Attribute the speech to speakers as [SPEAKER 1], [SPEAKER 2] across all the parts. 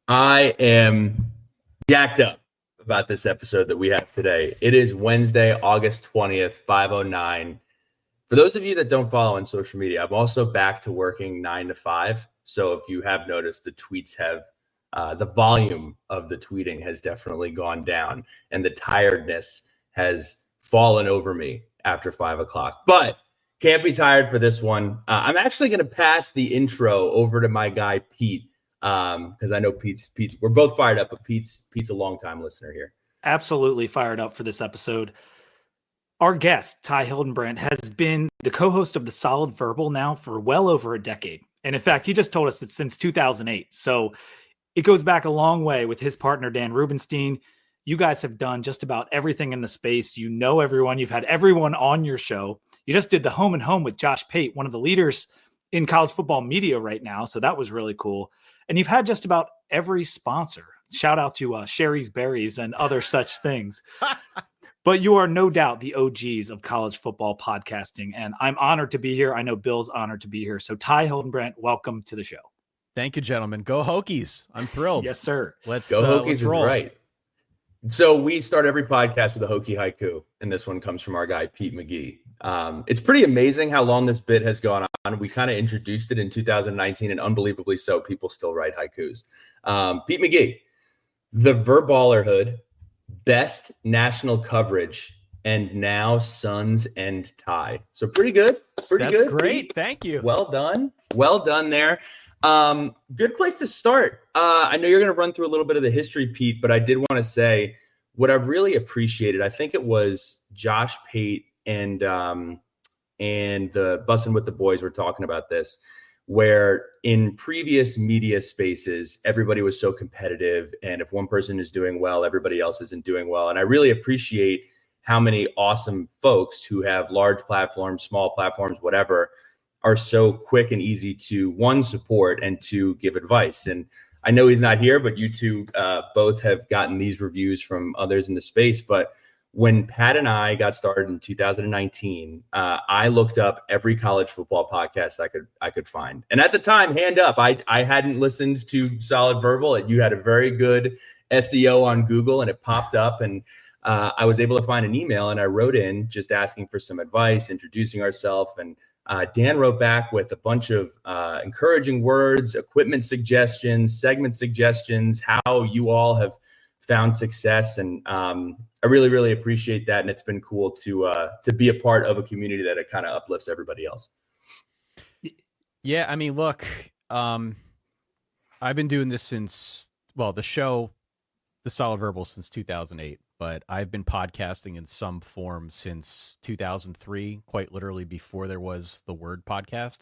[SPEAKER 1] I am jacked up about this episode that we have today. It is Wednesday, August 20th, 5:09. For those of you that don't follow on social media, I'm also back to working 9 to 5. So if you have noticed, the tweets have the volume of the tweeting has definitely gone down, and the tiredness has fallen over me after 5 o'clock. But can't be tired for this one. I'm actually going to pass the intro over to my guy Pete, because I know Pete's. We're both fired up, but Pete's a longtime listener here.
[SPEAKER 2] Absolutely fired up for this episode. Our guest, Ty Hildenbrandt, has been the co-host of The Solid Verbal now for well over a decade. And in fact, he just told us it's since 2008. So it goes back a long way with his partner, Dan Rubenstein. You guys have done just about everything in the space. You know everyone. You've had everyone on your show. You just did the Home and Home with Josh Pate, one of the leaders in college football media right now. So that was really cool. And you've had just about every sponsor. Shout out to Sherry's Berries and other such things. But you are no doubt the OGs of college football podcasting, and I'm honored to be here. I know Bill's honored to be here. So Ty Hildenbrandt, welcome to the show.
[SPEAKER 3] Thank you, gentlemen. Go Hokies. I'm thrilled.
[SPEAKER 2] Yes, sir.
[SPEAKER 1] Let's go Hokies. Let's roll. Right. So we start every podcast with a Hokie haiku, and this one comes from our guy, Pete McGee. It's pretty amazing how long this bit has gone on. We kind of introduced it in 2019, and unbelievably so, people still write haikus. Pete McGee, the Verballerhood, best national coverage, and now Suns and tie. So pretty good.
[SPEAKER 3] That's great. Thank you.
[SPEAKER 1] Well done. Well done there. Good place to start. I know you're going to run through a little bit of the history, Pete, but I did want to say what I've really appreciated. I think it was Josh Pate and the Bussin' with the Boys were talking about this, where in previous media spaces, everybody was so competitive. And if one person is doing well, everybody else isn't doing well. And I really appreciate how many awesome folks who have large platforms, small platforms, whatever, are so quick and easy to, one, support, and two, give advice. And I know he's not here, but you two both have gotten these reviews from others in the space. But when Pat and I got started in 2019, I looked up every college football podcast I could find. And at the time, hand up, I hadn't listened to Solid Verbal. You had a very good SEO on Google, and it popped up. And I was able to find an email, and I wrote in just asking for some advice, introducing ourselves. And Dan wrote back with a bunch of encouraging words, equipment suggestions, segment suggestions, how you all have found success. And I really, really appreciate that. And it's been cool to be a part of a community that it kind of uplifts everybody else.
[SPEAKER 3] Yeah. I mean, look, I've been doing this since, the show, The Solid Verbal, since 2008, but I've been podcasting in some form since 2003, quite literally before there was the word podcast.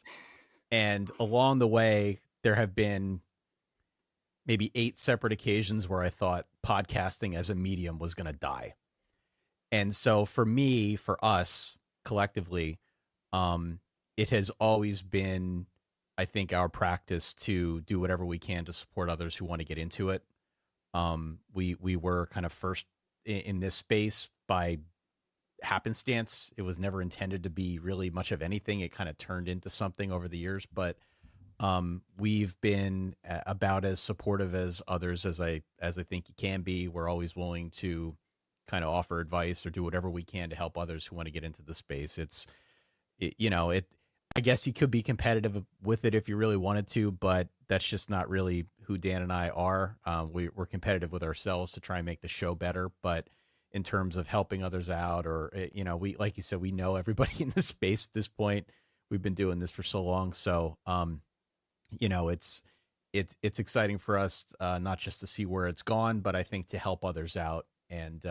[SPEAKER 3] And along the way, there have been maybe 8 separate occasions where I thought podcasting as a medium was going to die. And so for me, for us collectively, it has always been, I think, our practice to do whatever we can to support others who want to get into it. We were kind of first in this space by happenstance. It was never intended to be really much of anything. It kind of turned into something over the years, but we've been about as supportive as others as I think you can be. We're always willing to kind of offer advice or do whatever we can to help others who want to get into the space. I guess you could be competitive with it if you really wanted to, but that's just not really who Dan and I are. We're competitive with ourselves to try and make the show better, but in terms of helping others out, or we, like you said, we know everybody in the space at this point. We've been doing this for so long, so it's exciting for us, not just to see where it's gone, but I think to help others out and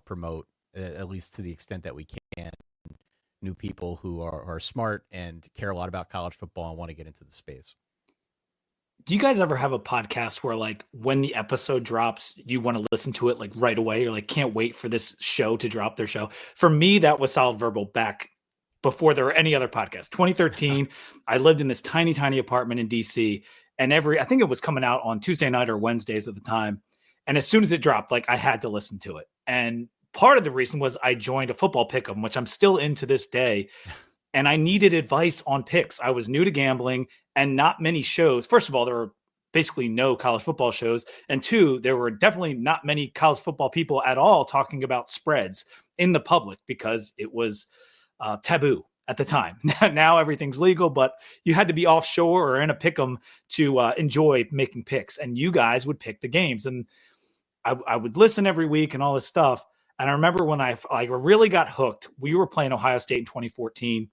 [SPEAKER 3] promote, at least to the extent that we can, new people who are smart and care a lot about college football and want to get into the space.
[SPEAKER 2] Do you guys ever have a podcast where, like, when the episode drops, you want to listen to it like right away? You're like, can't wait for this show to drop their show. For me, that was Solid Verbal back before there were any other podcasts. 2013, I lived in this tiny, tiny apartment in DC, and I think it was coming out on Tuesday night or Wednesdays at the time. And as soon as it dropped, like, I had to listen to it. And part of the reason was I joined a football pick'em, which I'm still in to this day. And I needed advice on picks. I was new to gambling, and not many shows. First of all, there were basically no college football shows. And two, there were definitely not many college football people at all talking about spreads in the public because it was taboo at the time. Now everything's legal, but you had to be offshore or in a pick'em to enjoy making picks. And you guys would pick the games. And I would listen every week and all this stuff. And I remember when I really got hooked, we were playing Ohio State in 2014.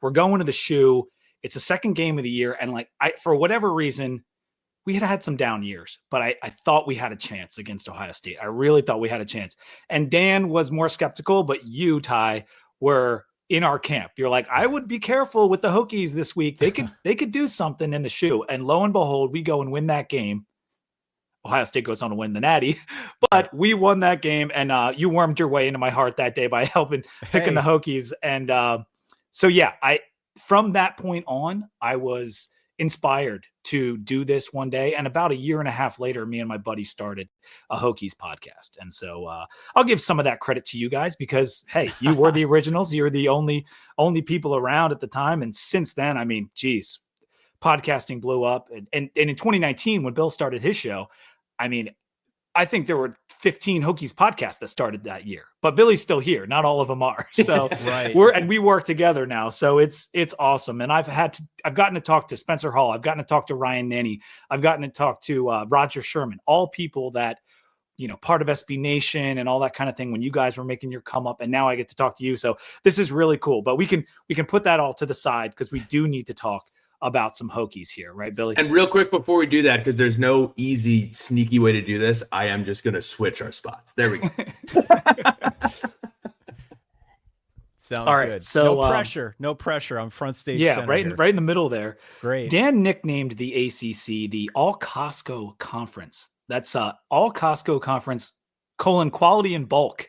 [SPEAKER 2] We're going to the shoe. It's the second game of the year. And for whatever reason, we had some down years, but I thought we had a chance against Ohio State. I really thought we had a chance. And Dan was more skeptical, but you, Ty, were in our camp. You're like, I would be careful with the Hokies this week. They could do something in the shoe. And lo and behold, we go and win that game. Ohio State goes on to win the Natty, but we won that game, and you warmed your way into my heart that day by picking the Hokies. And so, yeah, from that point on, I was inspired to do this one day. And about a year and a half later, me and my buddy started a Hokies podcast. And so I'll give some of that credit to you guys because, hey, you were the originals. You're the only people around at the time. And since then, I mean, geez, podcasting blew up. And in 2019, when Bill started his show, I mean, I think there were 15 Hokies podcasts that started that year, but Billy's still here. Not all of them are. So
[SPEAKER 3] right.
[SPEAKER 2] we work together now. So it's awesome. And I've gotten to talk to Spencer Hall. I've gotten to talk to Ryan Nanny. I've gotten to talk to Roger Sherman, all people that, part of SB Nation and all that kind of thing when you guys were making your come up. And now I get to talk to you. So this is really cool, but we can put that all to the side because we do need to talk about some Hokies here, right, Billy?
[SPEAKER 1] And real quick before we do that, because there's no easy, sneaky way to do this, I am just going to switch our spots. There we go.
[SPEAKER 3] Sounds
[SPEAKER 2] all right,
[SPEAKER 3] good.
[SPEAKER 2] So
[SPEAKER 3] No pressure. I'm front stage.
[SPEAKER 2] Yeah,
[SPEAKER 3] center
[SPEAKER 2] right in the middle there.
[SPEAKER 3] Great.
[SPEAKER 2] Dan nicknamed the ACC the All Costco Conference. That's All Costco Conference : quality and bulk.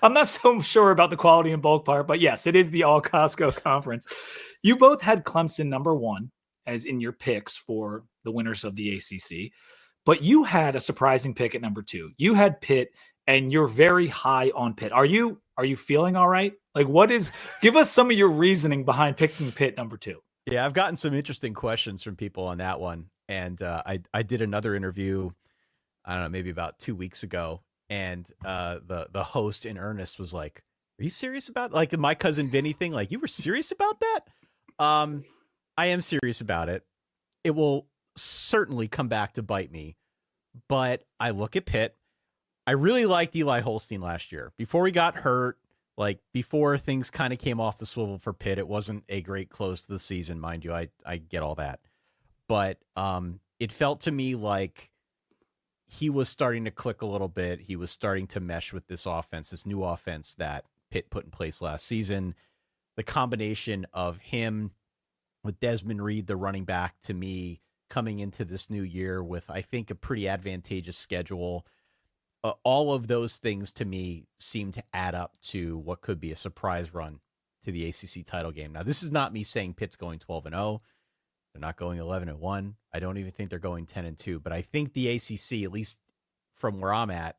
[SPEAKER 2] I'm not so sure about the quality and bulk part, but yes, it is the All Costco Conference. You both had Clemson number one as in your picks for the winners of the ACC, but you had a surprising pick at number two. You had Pitt, and you're very high on Pitt. Are you feeling all right? Give us some of your reasoning behind picking Pitt number two.
[SPEAKER 3] Yeah, I've gotten some interesting questions from people on that one. And I did another interview, I don't know, maybe about 2 weeks ago. And the host in earnest was like, "Are you serious about my cousin Vinny thing? Like, you were serious about that?" I am serious about it. It will certainly come back to bite me. But I look at Pitt. I really liked Eli Holstein last year. Before he got hurt, before things kind of came off the swivel for Pitt, it wasn't a great close to the season, mind you. I get all that. But it felt to me like he was starting to click a little bit. He was starting to mesh with this offense, this new offense that Pitt put in place last season. The combination of him with Desmond Reed, the running back, to me, coming into this new year with, I think, a pretty advantageous schedule. All of those things, to me, seem to add up to what could be a surprise run to the ACC title game. Now, this is not me saying Pitt's going 12-0. They're not going 11-1. I don't even think they're going 10-2. But I think the ACC, at least from where I'm at,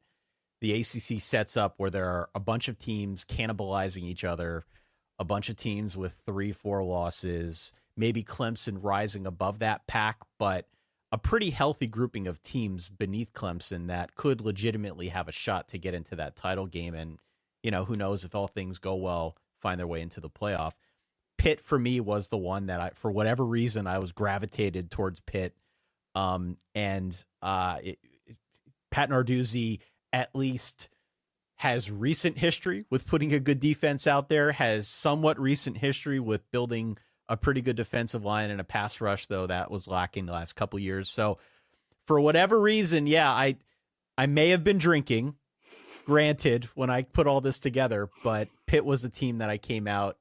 [SPEAKER 3] the ACC sets up where there are a bunch of teams cannibalizing each other, a bunch of teams with 3-4 losses, maybe Clemson rising above that pack, but a pretty healthy grouping of teams beneath Clemson that could legitimately have a shot to get into that title game. And, who knows, if all things go well, find their way into the playoff. Pitt, for me, was the one that for whatever reason, I was gravitated towards Pitt. Pat Narduzzi at least has recent history with putting a good defense out there, has somewhat recent history with building a pretty good defensive line and a pass rush, though that was lacking the last couple years. So for whatever reason, yeah, I may have been drinking, granted, when I put all this together, but Pitt was the team that I came out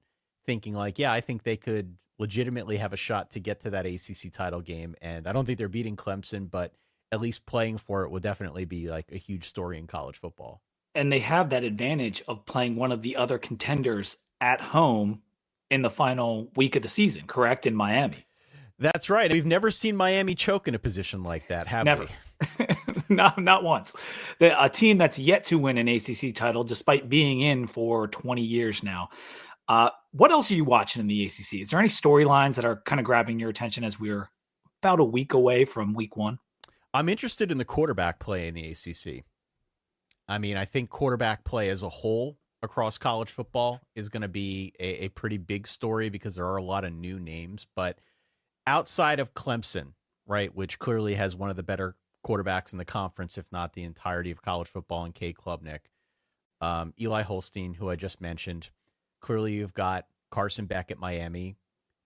[SPEAKER 3] thinking I think they could legitimately have a shot to get to that ACC title game. And I don't think they're beating Clemson, but at least playing for it would definitely be a huge story in college football.
[SPEAKER 2] And they have that advantage of playing one of the other contenders at home in the final week of the season, correct? In Miami.
[SPEAKER 3] That's right. We've never seen Miami choke in a position like that, have
[SPEAKER 2] never.
[SPEAKER 3] we?
[SPEAKER 2] Not once. A team that's yet to win an ACC title, despite being in for 20 years now. What else are you watching in the ACC? Is there any storylines that are kind of grabbing your attention as we're about a week away from week 1.
[SPEAKER 3] I'm interested in the quarterback play in the ACC. I mean, I think quarterback play as a whole across college football is going to be a pretty big story because there are a lot of new names. But outside of Clemson, right, which clearly has one of the better quarterbacks in the conference, if not the entirety of college football, and Cade Klubnik, Eli Holstein, who I just mentioned. Clearly, you've got Carson Beck at Miami.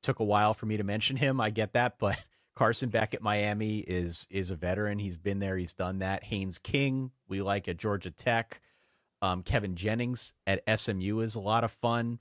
[SPEAKER 3] Took a while for me to mention him. I get that, but Carson Beck at Miami is a veteran. He's been there. He's done that. Haynes King, we like at Georgia Tech. Kevin Jennings at SMU is a lot of fun.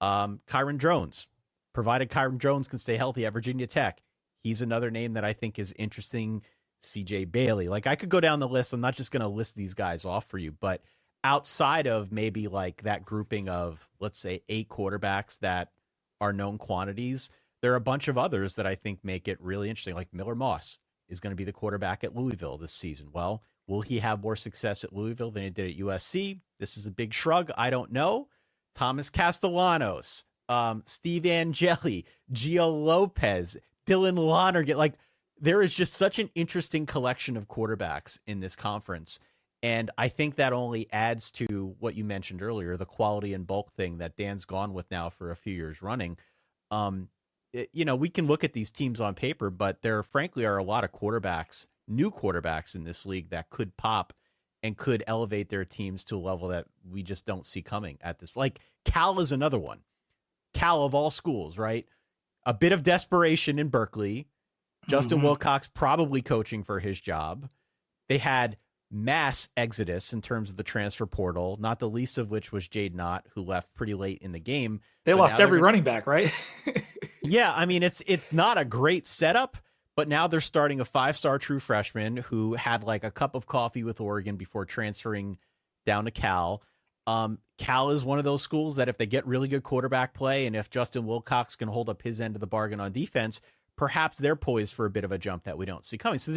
[SPEAKER 3] Kyron Drones, provided Kyron Drones can stay healthy at Virginia Tech. He's another name that I think is interesting. CJ Bailey. Like, I could go down the list. I'm not just going to list these guys off for you, but outside of maybe like that grouping of, let's say, 8 quarterbacks that are known quantities, there are a bunch of others that I think make it really interesting. Like Miller Moss is going to be the quarterback at Louisville this season. Well, will he have more success at Louisville than he did at USC? This is a big shrug. I don't know. Thomas Castellanos, Steve Angeli, Gio Lopez, Dylan Lonergan. Like, there is just such an interesting collection of quarterbacks in this conference. And I think that only adds to what you mentioned earlier, the quality and bulk thing that Dan's gone with now for a few years running. We can look at these teams on paper, but there frankly are a lot of quarterbacks, new quarterbacks in this league that could pop and could elevate their teams to a level that we just don't see coming at this. Like Cal is another one. Cal of all schools, right? A bit of desperation in Berkeley. Justin Wilcox probably coaching for his job. They had mass exodus in terms of the transfer portal, not the least of which was Jade Knott, who left pretty late in the game.
[SPEAKER 2] They lost every running back, right?
[SPEAKER 3] Yeah, I mean, it's not a great setup, but now they're starting a 5-star true freshman who had like a cup of coffee with Oregon before transferring down to Cal. Cal is one of those schools that if they get really good quarterback play and if Justin Wilcox can hold up his end of the bargain on defense, perhaps they're poised for a bit of a jump that we don't see coming. So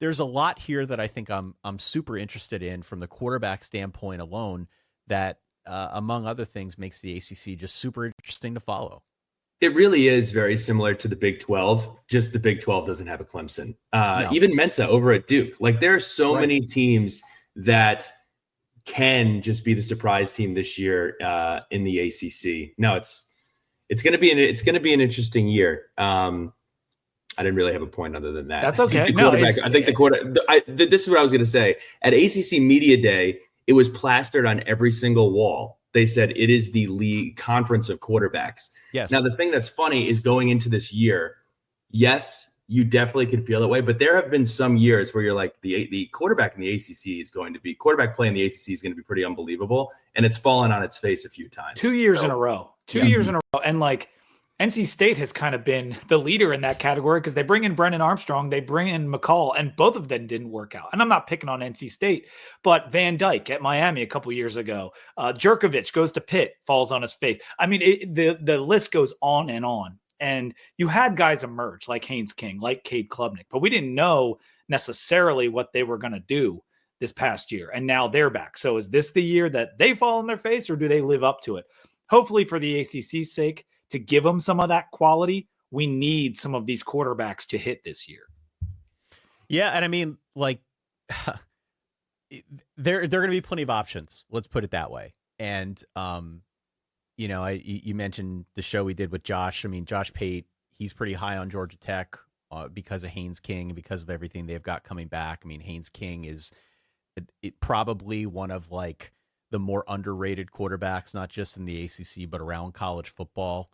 [SPEAKER 3] there's a lot here that I think I'm super interested in from the quarterback standpoint alone that, among other things, makes the ACC just super interesting to follow.
[SPEAKER 1] It really is very similar to the Big 12, just the Big 12 doesn't have a Clemson.
[SPEAKER 3] No.
[SPEAKER 1] Even Mensa over at Duke. Like, there are so many teams that can just be the surprise team this year in the ACC. No, it's going to be an interesting year. I didn't really have a point other than that.
[SPEAKER 2] That's okay.
[SPEAKER 1] I think this is what I was going to say. At ACC Media Day, it was plastered on every single wall. They said it is the league conference of quarterbacks.
[SPEAKER 3] Yes.
[SPEAKER 1] Now, the thing that's funny is going into this year, yes, you definitely could feel that way, but there have been some years where you're like, the quarterback in the ACC is going to be quarterback play in the ACC is going to be pretty unbelievable, and it's fallen on its face a few times.
[SPEAKER 2] 2 years in a row. 2 years in a row, and like NC State has kind of been the leader in that category because they bring in Brennan Armstrong, they bring in McCall, and both of them didn't work out. And I'm not picking on NC State, but Van Dyke at Miami a couple years ago, Jerkovich goes to Pitt, falls on his face. I mean, the list goes on. And you had guys emerge like Haynes King, like Cade Klubnik, but we didn't know necessarily what they were going to do this past year. And now they're back. So is this the year that they fall on their face, or do they live up to it? Hopefully, for the ACC's sake, to give them some of that quality, we need some of these quarterbacks to hit this year. Yeah,
[SPEAKER 3] and I mean, like, there are going to be plenty of options. Let's put it that way. And you mentioned the show we did with Josh. I mean, Josh Pate, he's pretty high on Georgia Tech because of Haynes King and because of everything they've got coming back. I mean, Haynes King is probably one of like the more underrated quarterbacks, not just in the ACC but around college football.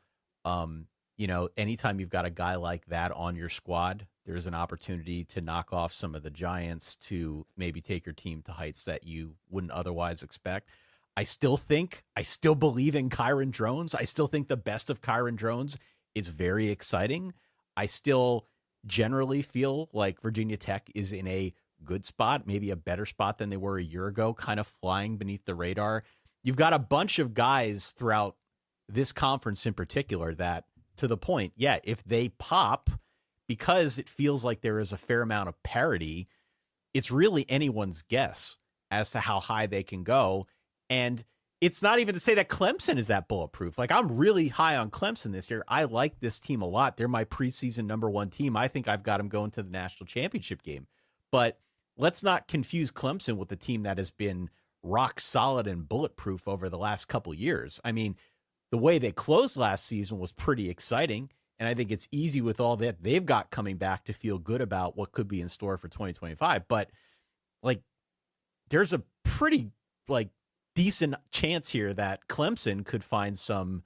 [SPEAKER 3] Anytime you've got a guy like that on your squad, there's an opportunity to knock off some of the giants, to maybe take your team to heights that you wouldn't otherwise expect. I still believe in Kyron Drones. I still think the best of Kyron Drones is very exciting. I still generally feel like Virginia Tech is in a good spot, maybe a better spot than they were a year ago, kind of flying beneath the radar. You've got a bunch of guys throughout this conference in particular that, to the point, if they pop, because it feels like there is a fair amount of parity, it's really anyone's guess as to how high they can go. And it's not even to say that Clemson is that bulletproof. Like, I'm really high on Clemson this year. I like this team a lot. They're my preseason number one team. I think I've got them going to the national championship game. But let's not confuse Clemson with the team that has been rock solid and bulletproof over the last couple years. I mean, the way they closed last season was pretty exciting. And I think it's easy with all that they've got coming back to feel good about what could be in store for 2025. But like, there's a pretty like decent chance here that Clemson could find some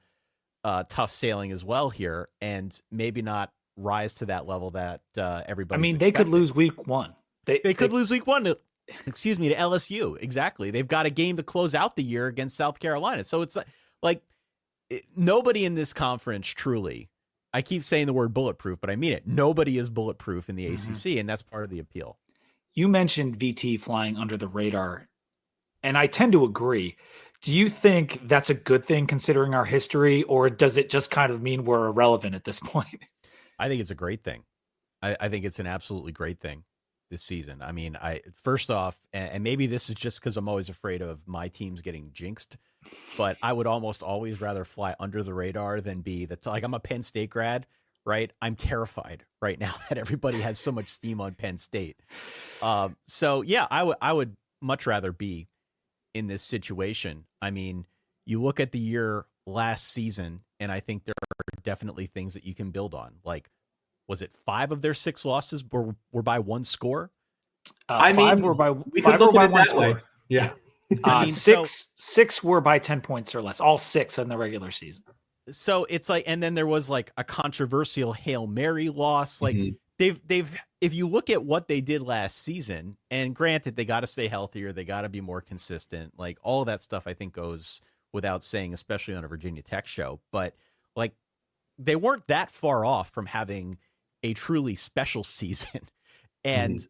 [SPEAKER 3] tough sailing as well here, and maybe not rise to that level that everybody.
[SPEAKER 2] I mean, they could lose week one.
[SPEAKER 3] They could lose week one to LSU. Exactly. They've got a game to close out the year against South Carolina. So it's like nobody in this conference truly. I keep saying the word bulletproof, but I mean it. Nobody is bulletproof in the ACC, and that's part of the appeal.
[SPEAKER 2] You mentioned VT flying under the radar, and I tend to agree. Do you think that's a good thing considering our history, or does it just kind of mean we're irrelevant at this point?
[SPEAKER 3] I think it's a great thing. I think it's an absolutely great thing this season. I mean, first off, and maybe this is just because I'm always afraid of my teams getting jinxed, but I would almost always rather fly under the radar than be like, I'm a Penn State grad, right? I'm terrified right now that everybody has so much steam on Penn State. So yeah, I would much rather be in this situation. I mean, you look at the year last season, and I think there are definitely things that you can build on. Like, was it 5 of their 6 losses were by one score?
[SPEAKER 2] I mean, 5 were by
[SPEAKER 1] we could look at it that way. Yeah.
[SPEAKER 3] I mean,
[SPEAKER 2] six were by 10 points or less. All 6 in the regular season.
[SPEAKER 3] So it's like, and then there was like a controversial Hail Mary loss. Like they've if you look at what they did last season, and granted, they got to stay healthier, they got to be more consistent. Like, all that stuff, I think, goes without saying, especially on a Virginia Tech show. But like, they weren't that far off from having a truly special season. And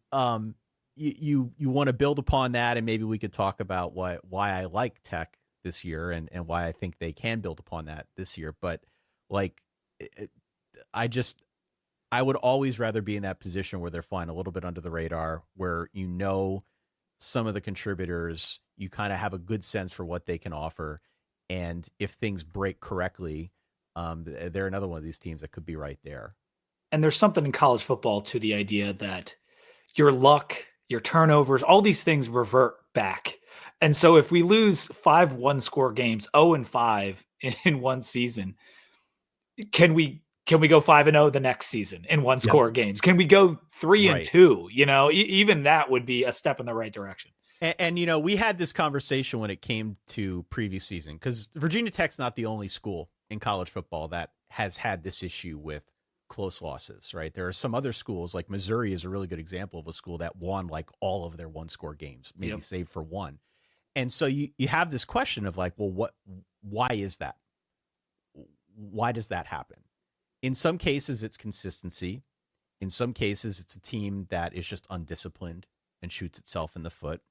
[SPEAKER 3] you want to build upon that, and maybe we could talk about why I like Tech this year and why I think they can build upon that this year. But like, I would always rather be in that position where they're flying a little bit under the radar, where some of the contributors, you kind of have a good sense for what they can offer. And if things break correctly, they're another one of these teams that could be right there.
[SPEAKER 2] And there's something in college football to the idea that your luck, your turnovers, all these things revert back. And so if we lose 5 one-score games, 0-5 in one season, can we go 5-0 the next season in one-score games? Can we go 3-2? You know, even that would be a step in the right direction.
[SPEAKER 3] And you know, we had this conversation when it came to previous season, because Virginia Tech's not the only school in college football that has had this issue with close losses, right? There are some other schools, like Missouri is a really good example of a school that won like all of their one-score games, maybe save for one. And so you have this question of like, well, why is that? Why does that happen? In some cases, it's consistency. In some cases, it's a team that is just undisciplined and shoots itself in the foot.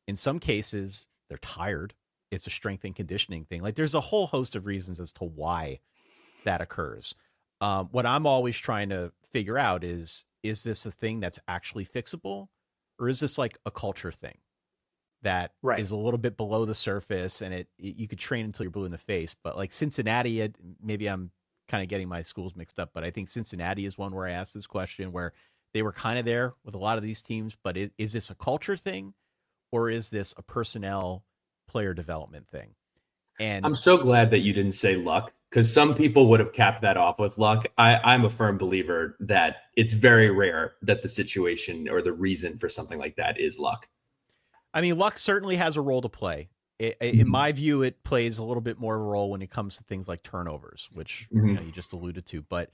[SPEAKER 3] In some cases, they're tired. It's a strength and conditioning thing. Like, there's a whole host of reasons as to why that occurs. What I'm always trying to figure out is this a thing that's actually fixable, or is this like a culture thing that is a little bit below the surface, and you could train until you're blue in the face? But like Cincinnati, maybe I'm kind of getting my schools mixed up, but I think Cincinnati is one where I asked this question, where they were kind of there with a lot of these teams. But is this a culture thing, or is this a personnel player development thing? And
[SPEAKER 1] I'm so glad that you didn't say luck, because some people would have capped that off with luck. I'm a firm believer that it's very rare that the situation or the reason for something like that is luck.
[SPEAKER 3] I mean, luck certainly has a role to play. In my view, it plays a little bit more of a role when it comes to things like turnovers, which you just alluded to. But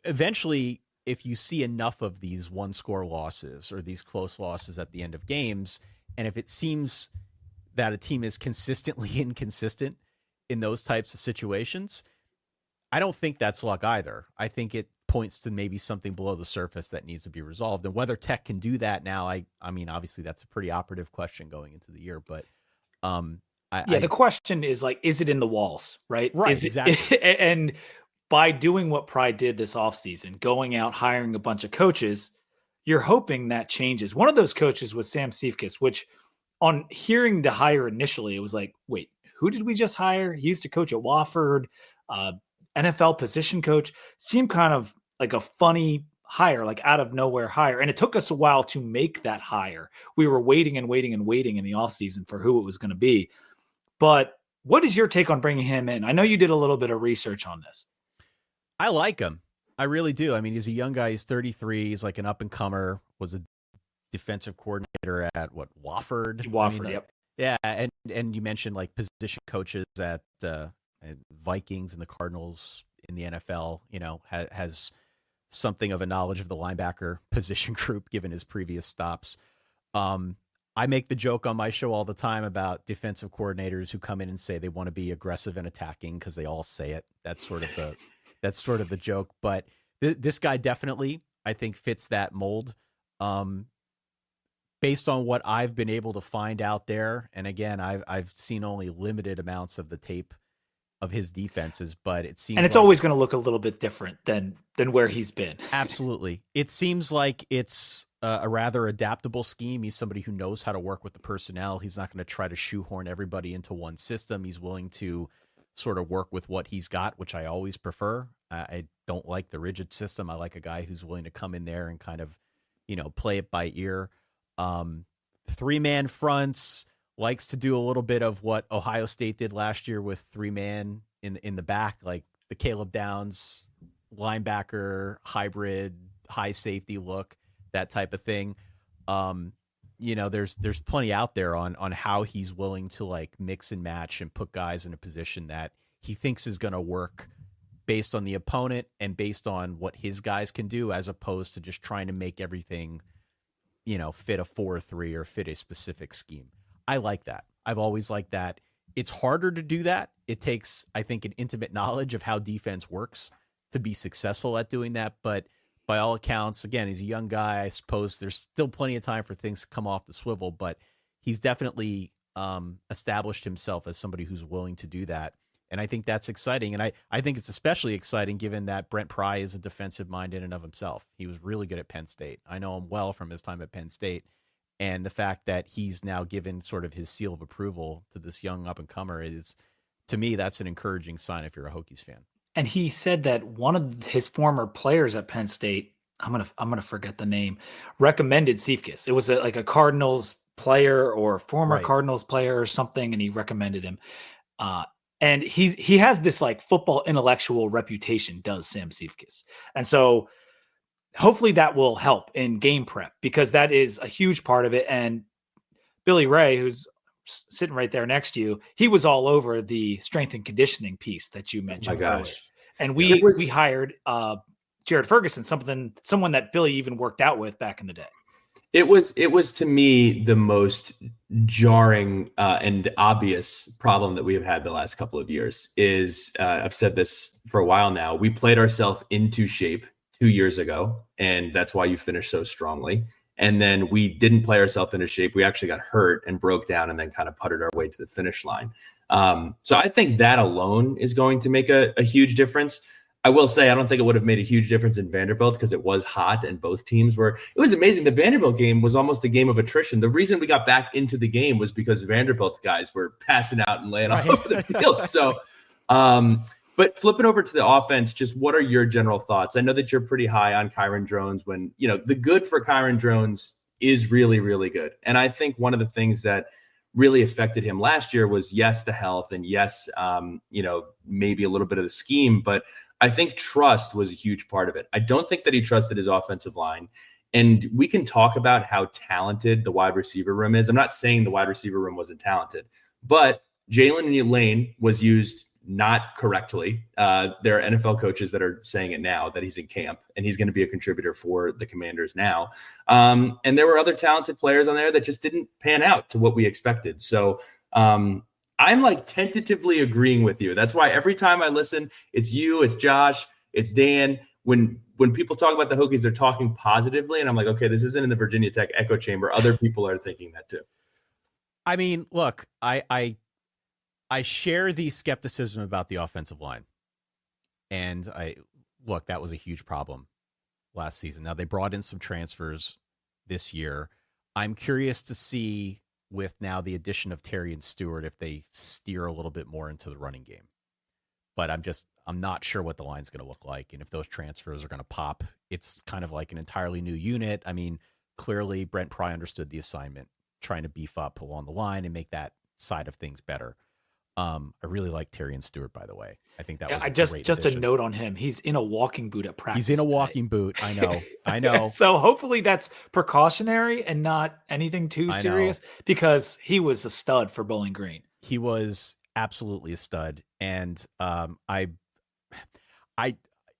[SPEAKER 3] eventually, if you see enough of these one-score losses or these close losses at the end of games, and if it seems that a team is consistently inconsistent in those types of situations, I don't think that's luck either. I think it points to maybe something below the surface that needs to be resolved. And whether Tech can do that now, I mean, obviously that's a pretty operative question going into the year, but
[SPEAKER 2] the question is like, is it in the walls, right?
[SPEAKER 3] Right, exactly.
[SPEAKER 2] And by doing what Pride did this offseason, going out, hiring a bunch of coaches, you're hoping that changes. One of those coaches was Sam Seifkis, which on hearing the hire initially, it was like, wait, who did we just hire? He used to coach at Wofford, NFL position coach. Seemed kind of like a funny hire, like out of nowhere hire. And it took us a while to make that hire. We were waiting and waiting and waiting in the offseason for who it was going to be. But what is your take on bringing him in? I know you did a little bit of research on this.
[SPEAKER 3] I like him. I really do. I mean, he's a young guy. He's 33. He's like an up and comer. Was a defensive coordinator at
[SPEAKER 2] Wofford,
[SPEAKER 3] yep. Yeah, and you mentioned like position coaches at Vikings and the Cardinals in the NFL. You know, has something of a knowledge of the linebacker position group given his previous stops. I make the joke on my show all the time about defensive coordinators who come in and say they want to be aggressive and attacking because they all say it. That's sort of the joke. But this guy definitely, I think, fits that mold. Based on what I've been able to find out there, and again, I've seen only limited amounts of the tape of his defenses, but it seems,
[SPEAKER 2] and it's always going to look a little bit different than where he's been.
[SPEAKER 3] Absolutely, it seems like it's a rather adaptable scheme. He's somebody who knows how to work with the personnel. He's not going to try to shoehorn everybody into one system. He's willing to sort of work with what he's got, which I always prefer. I don't like the rigid system. I like a guy who's willing to come in there and kind of, play it by ear. 3-man fronts, likes to do a little bit of what Ohio State did last year with 3-man in the back, like the Caleb Downs linebacker hybrid, high safety look, that type of thing. There's plenty out there on how he's willing to like mix and match and put guys in a position that he thinks is going to work based on the opponent and based on what his guys can do, as opposed to just trying to make everything, fit a 4-3 or fit a specific scheme. I like that. I've always liked that. It's harder to do that. It takes, I think, an intimate knowledge of how defense works to be successful at doing that. But by all accounts, again, he's a young guy. I suppose there's still plenty of time for things to come off the swivel, but he's definitely established himself as somebody who's willing to do that. And I think that's exciting. And I think it's especially exciting given that Brent Pry is a defensive mind in and of himself. He was really good at Penn State. I know him well from his time at Penn State. And the fact that he's now given sort of his seal of approval to this young up-and-comer is, to me, that's an encouraging sign if you're a Hokies fan.
[SPEAKER 2] And he said that one of his former players at Penn State, I'm gonna forget the name, recommended Cephas. It was like a Cardinals player or former Cardinals player or something, and he recommended him. And he has this like football intellectual reputation, does Sam Cephas. And so hopefully that will help in game prep, because that is a huge part of it. And Billy Ray, who's sitting right there next to you, he was all over the strength and conditioning piece that you mentioned.
[SPEAKER 1] Oh my gosh.
[SPEAKER 2] And we hired Jared Ferguson, someone that Billy even worked out with back in the day.
[SPEAKER 1] It was to me the most jarring and obvious problem that we have had the last couple of years is, I've said this for a while now, we played ourselves into shape 2 years ago, and that's why you finished so strongly. And then we didn't play ourselves into shape. We actually got hurt and broke down and then kind of putted our way to the finish line. So I think that alone is going to make a huge difference. I will say, I don't think it would have made a huge difference in Vanderbilt because it was hot and both teams were. It was amazing. The Vanderbilt game was almost a game of attrition. The reason we got back into the game was because Vanderbilt guys were passing out and laying all over the field. So, but flipping over to the offense, just what are your general thoughts? I know that you're pretty high on Kyron Drones when, the good for Kyron Drones is really, really good. And I think one of the things that really affected him last year was, yes, the health, and yes, maybe a little bit of the scheme, but I think trust was a huge part of it. I don't think that he trusted his offensive line. And we can talk about how talented the wide receiver room is. I'm not saying the wide receiver room wasn't talented, but Jalen Lane was used not correctly. There are NFL coaches that are saying it now that he's in camp and he's going to be a contributor for the Commanders now. And there were other talented players on there that just didn't pan out to what we expected. So I'm like tentatively agreeing with you. That's why every time I listen, it's you, it's Josh, it's Dan. When people talk about the Hokies, they're talking positively. And I'm like, okay, this isn't in the Virginia Tech echo chamber. Other people are thinking that too.
[SPEAKER 3] I mean, look, I share the skepticism about the offensive line. And that was a huge problem last season. Now they brought in some transfers this year. I'm curious to see with now the addition of Terry and Stewart if they steer a little bit more into the running game. But I'm not sure what the line's going to look like and if those transfers are going to pop. It's kind of like an entirely new unit. I mean, clearly Brent Pry understood the assignment, trying to beef up along the line and make that side of things better. I really like Terry and Stewart, by the way. I think that was a great
[SPEAKER 2] just
[SPEAKER 3] addition.
[SPEAKER 2] a note on him. He's in a walking boot at practice.
[SPEAKER 3] He's in a walking boot. I know.
[SPEAKER 2] So hopefully that's precautionary and not anything too serious, because he was a stud for Bowling Green.
[SPEAKER 3] He was absolutely a stud. And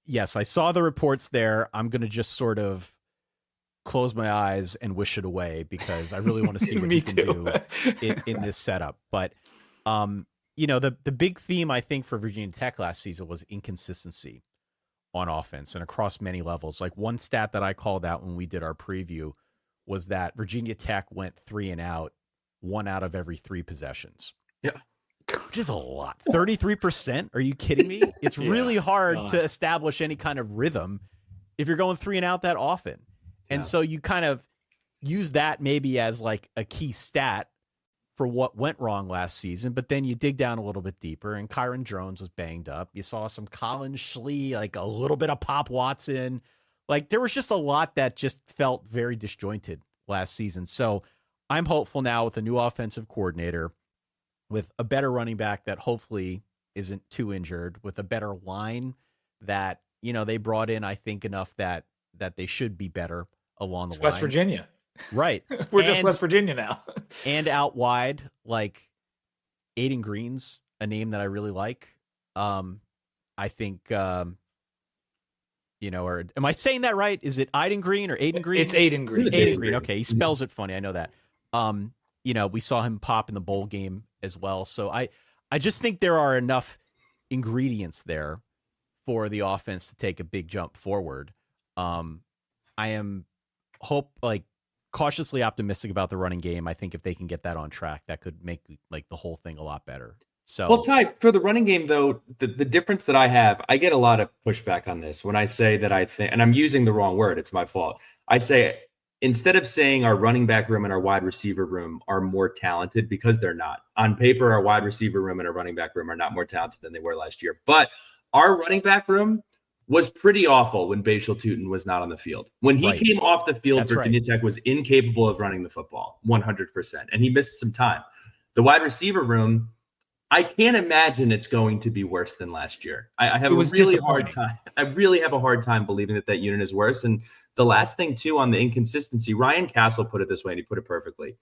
[SPEAKER 3] yes, I saw the reports there. I'm going to just sort of close my eyes and wish it away because I really want to see what he can do in this setup. But, the big theme, I think, for Virginia Tech last season was inconsistency on offense and across many levels. Like one stat that I called out when we did our preview was that Virginia Tech went 3 and out 1 out of every 3 possessions.
[SPEAKER 1] Yeah.
[SPEAKER 3] Which is a lot. 33%? Are you kidding me? It's really hard to establish any kind of rhythm if you're going 3 and out that often. And so you kind of use that maybe as like a key stat for what went wrong last season, but then you dig down a little bit deeper and Kyron Jones was banged up. You saw some Colin Schlee, like a little bit of Pop Watson. Like there was just a lot that just felt very disjointed last season. So I'm hopeful now with a new offensive coordinator, with a better running back that hopefully isn't too injured, with a better line that, they brought in, I think, enough that they should be better along the line.
[SPEAKER 2] West Virginia.
[SPEAKER 3] Right.
[SPEAKER 2] We're just West Virginia now.
[SPEAKER 3] And out wide, like Aiden Green's a name that I really like. I think, or am I saying that right? Is it Aiden Green or Aiden Green?
[SPEAKER 2] It's Aiden Green.
[SPEAKER 3] Aiden Green. Okay. He spells it funny. I know that. We saw him pop in the bowl game as well. So I just think there are enough ingredients there for the offense to take a big jump forward. I am cautiously optimistic about the running game. I think if they can get that on track, that could make like the whole thing a lot better. So,
[SPEAKER 1] well, Ty, for the running game though, the difference that I have, I get a lot of pushback on this when I say that I think, and I'm using the wrong word, it's my fault. I say, instead of saying our running back room and our wide receiver room are more talented, because they're not. On paper, our wide receiver room and our running back room are not more talented than they were last year. But our running back room was pretty awful when Bashal Tutin was not on the field. When he came off the field, that's Virginia Tech was incapable of running the football 100%, and he missed some time. The wide receiver room, I can't imagine it's going to be worse than last year. I have a really hard time. I really have a hard time believing that unit is worse. And the last thing, too, on the inconsistency, Ryan Castle put it this way, and he put it perfectly. He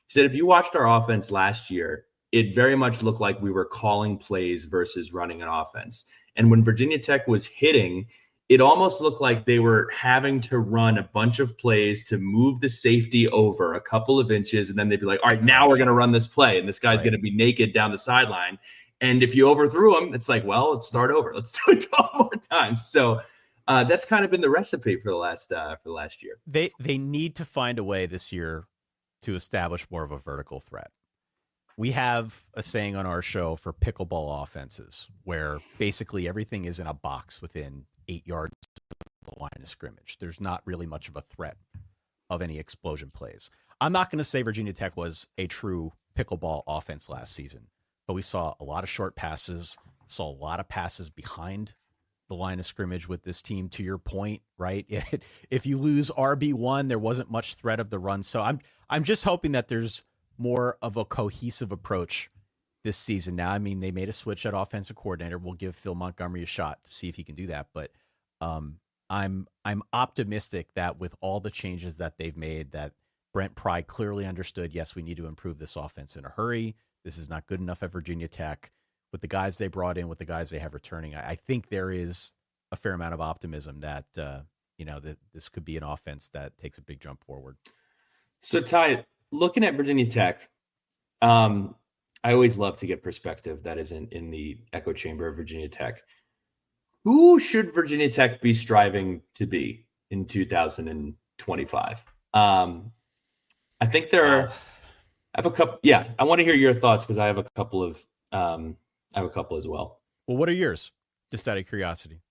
[SPEAKER 1] said, if you watched our offense last year, it very much looked like we were calling plays versus running an offense. And when Virginia Tech was hitting, it almost looked like they were having to run a bunch of plays to move the safety over a couple of inches. And then they'd be like, all right, now we're going to run this play. And this guy's going to be naked down the sideline. And if you overthrew him, it's like, well, let's start over. Let's do it 12 more times. So that's kind of been the recipe for the last year.
[SPEAKER 3] They need to find a way this year to establish more of a vertical threat. We have a saying on our show for pickleball offenses where basically everything is in a box within 8 yards of the line of scrimmage. There's not really much of a threat of any explosion plays. I'm not going to say Virginia Tech was a true pickleball offense last season, but we saw a lot of short passes, saw a lot of passes behind the line of scrimmage with this team, to your point, right? If you lose RB1, there wasn't much threat of the run. So I'm just hoping that there's more of a cohesive approach this season. Now, I mean, they made a switch at offensive coordinator. We'll give Phil Montgomery a shot to see if he can do that. But I'm optimistic that with all the changes that they've made, that Brent Pry clearly understood, yes, we need to improve this offense in a hurry. This is not good enough at Virginia Tech. With the guys they brought in, with the guys they have returning, I think there is a fair amount of optimism that, that this could be an offense that takes a big jump forward.
[SPEAKER 1] So, Ty, looking at Virginia Tech, I always love to get perspective that isn't in the echo chamber of Virginia Tech. Who should Virginia Tech be striving to be in 2025? I think there are. I have a couple. Yeah, I want to hear your thoughts because I have a couple of. I have a couple as well.
[SPEAKER 3] Well, what are yours? Just out of curiosity.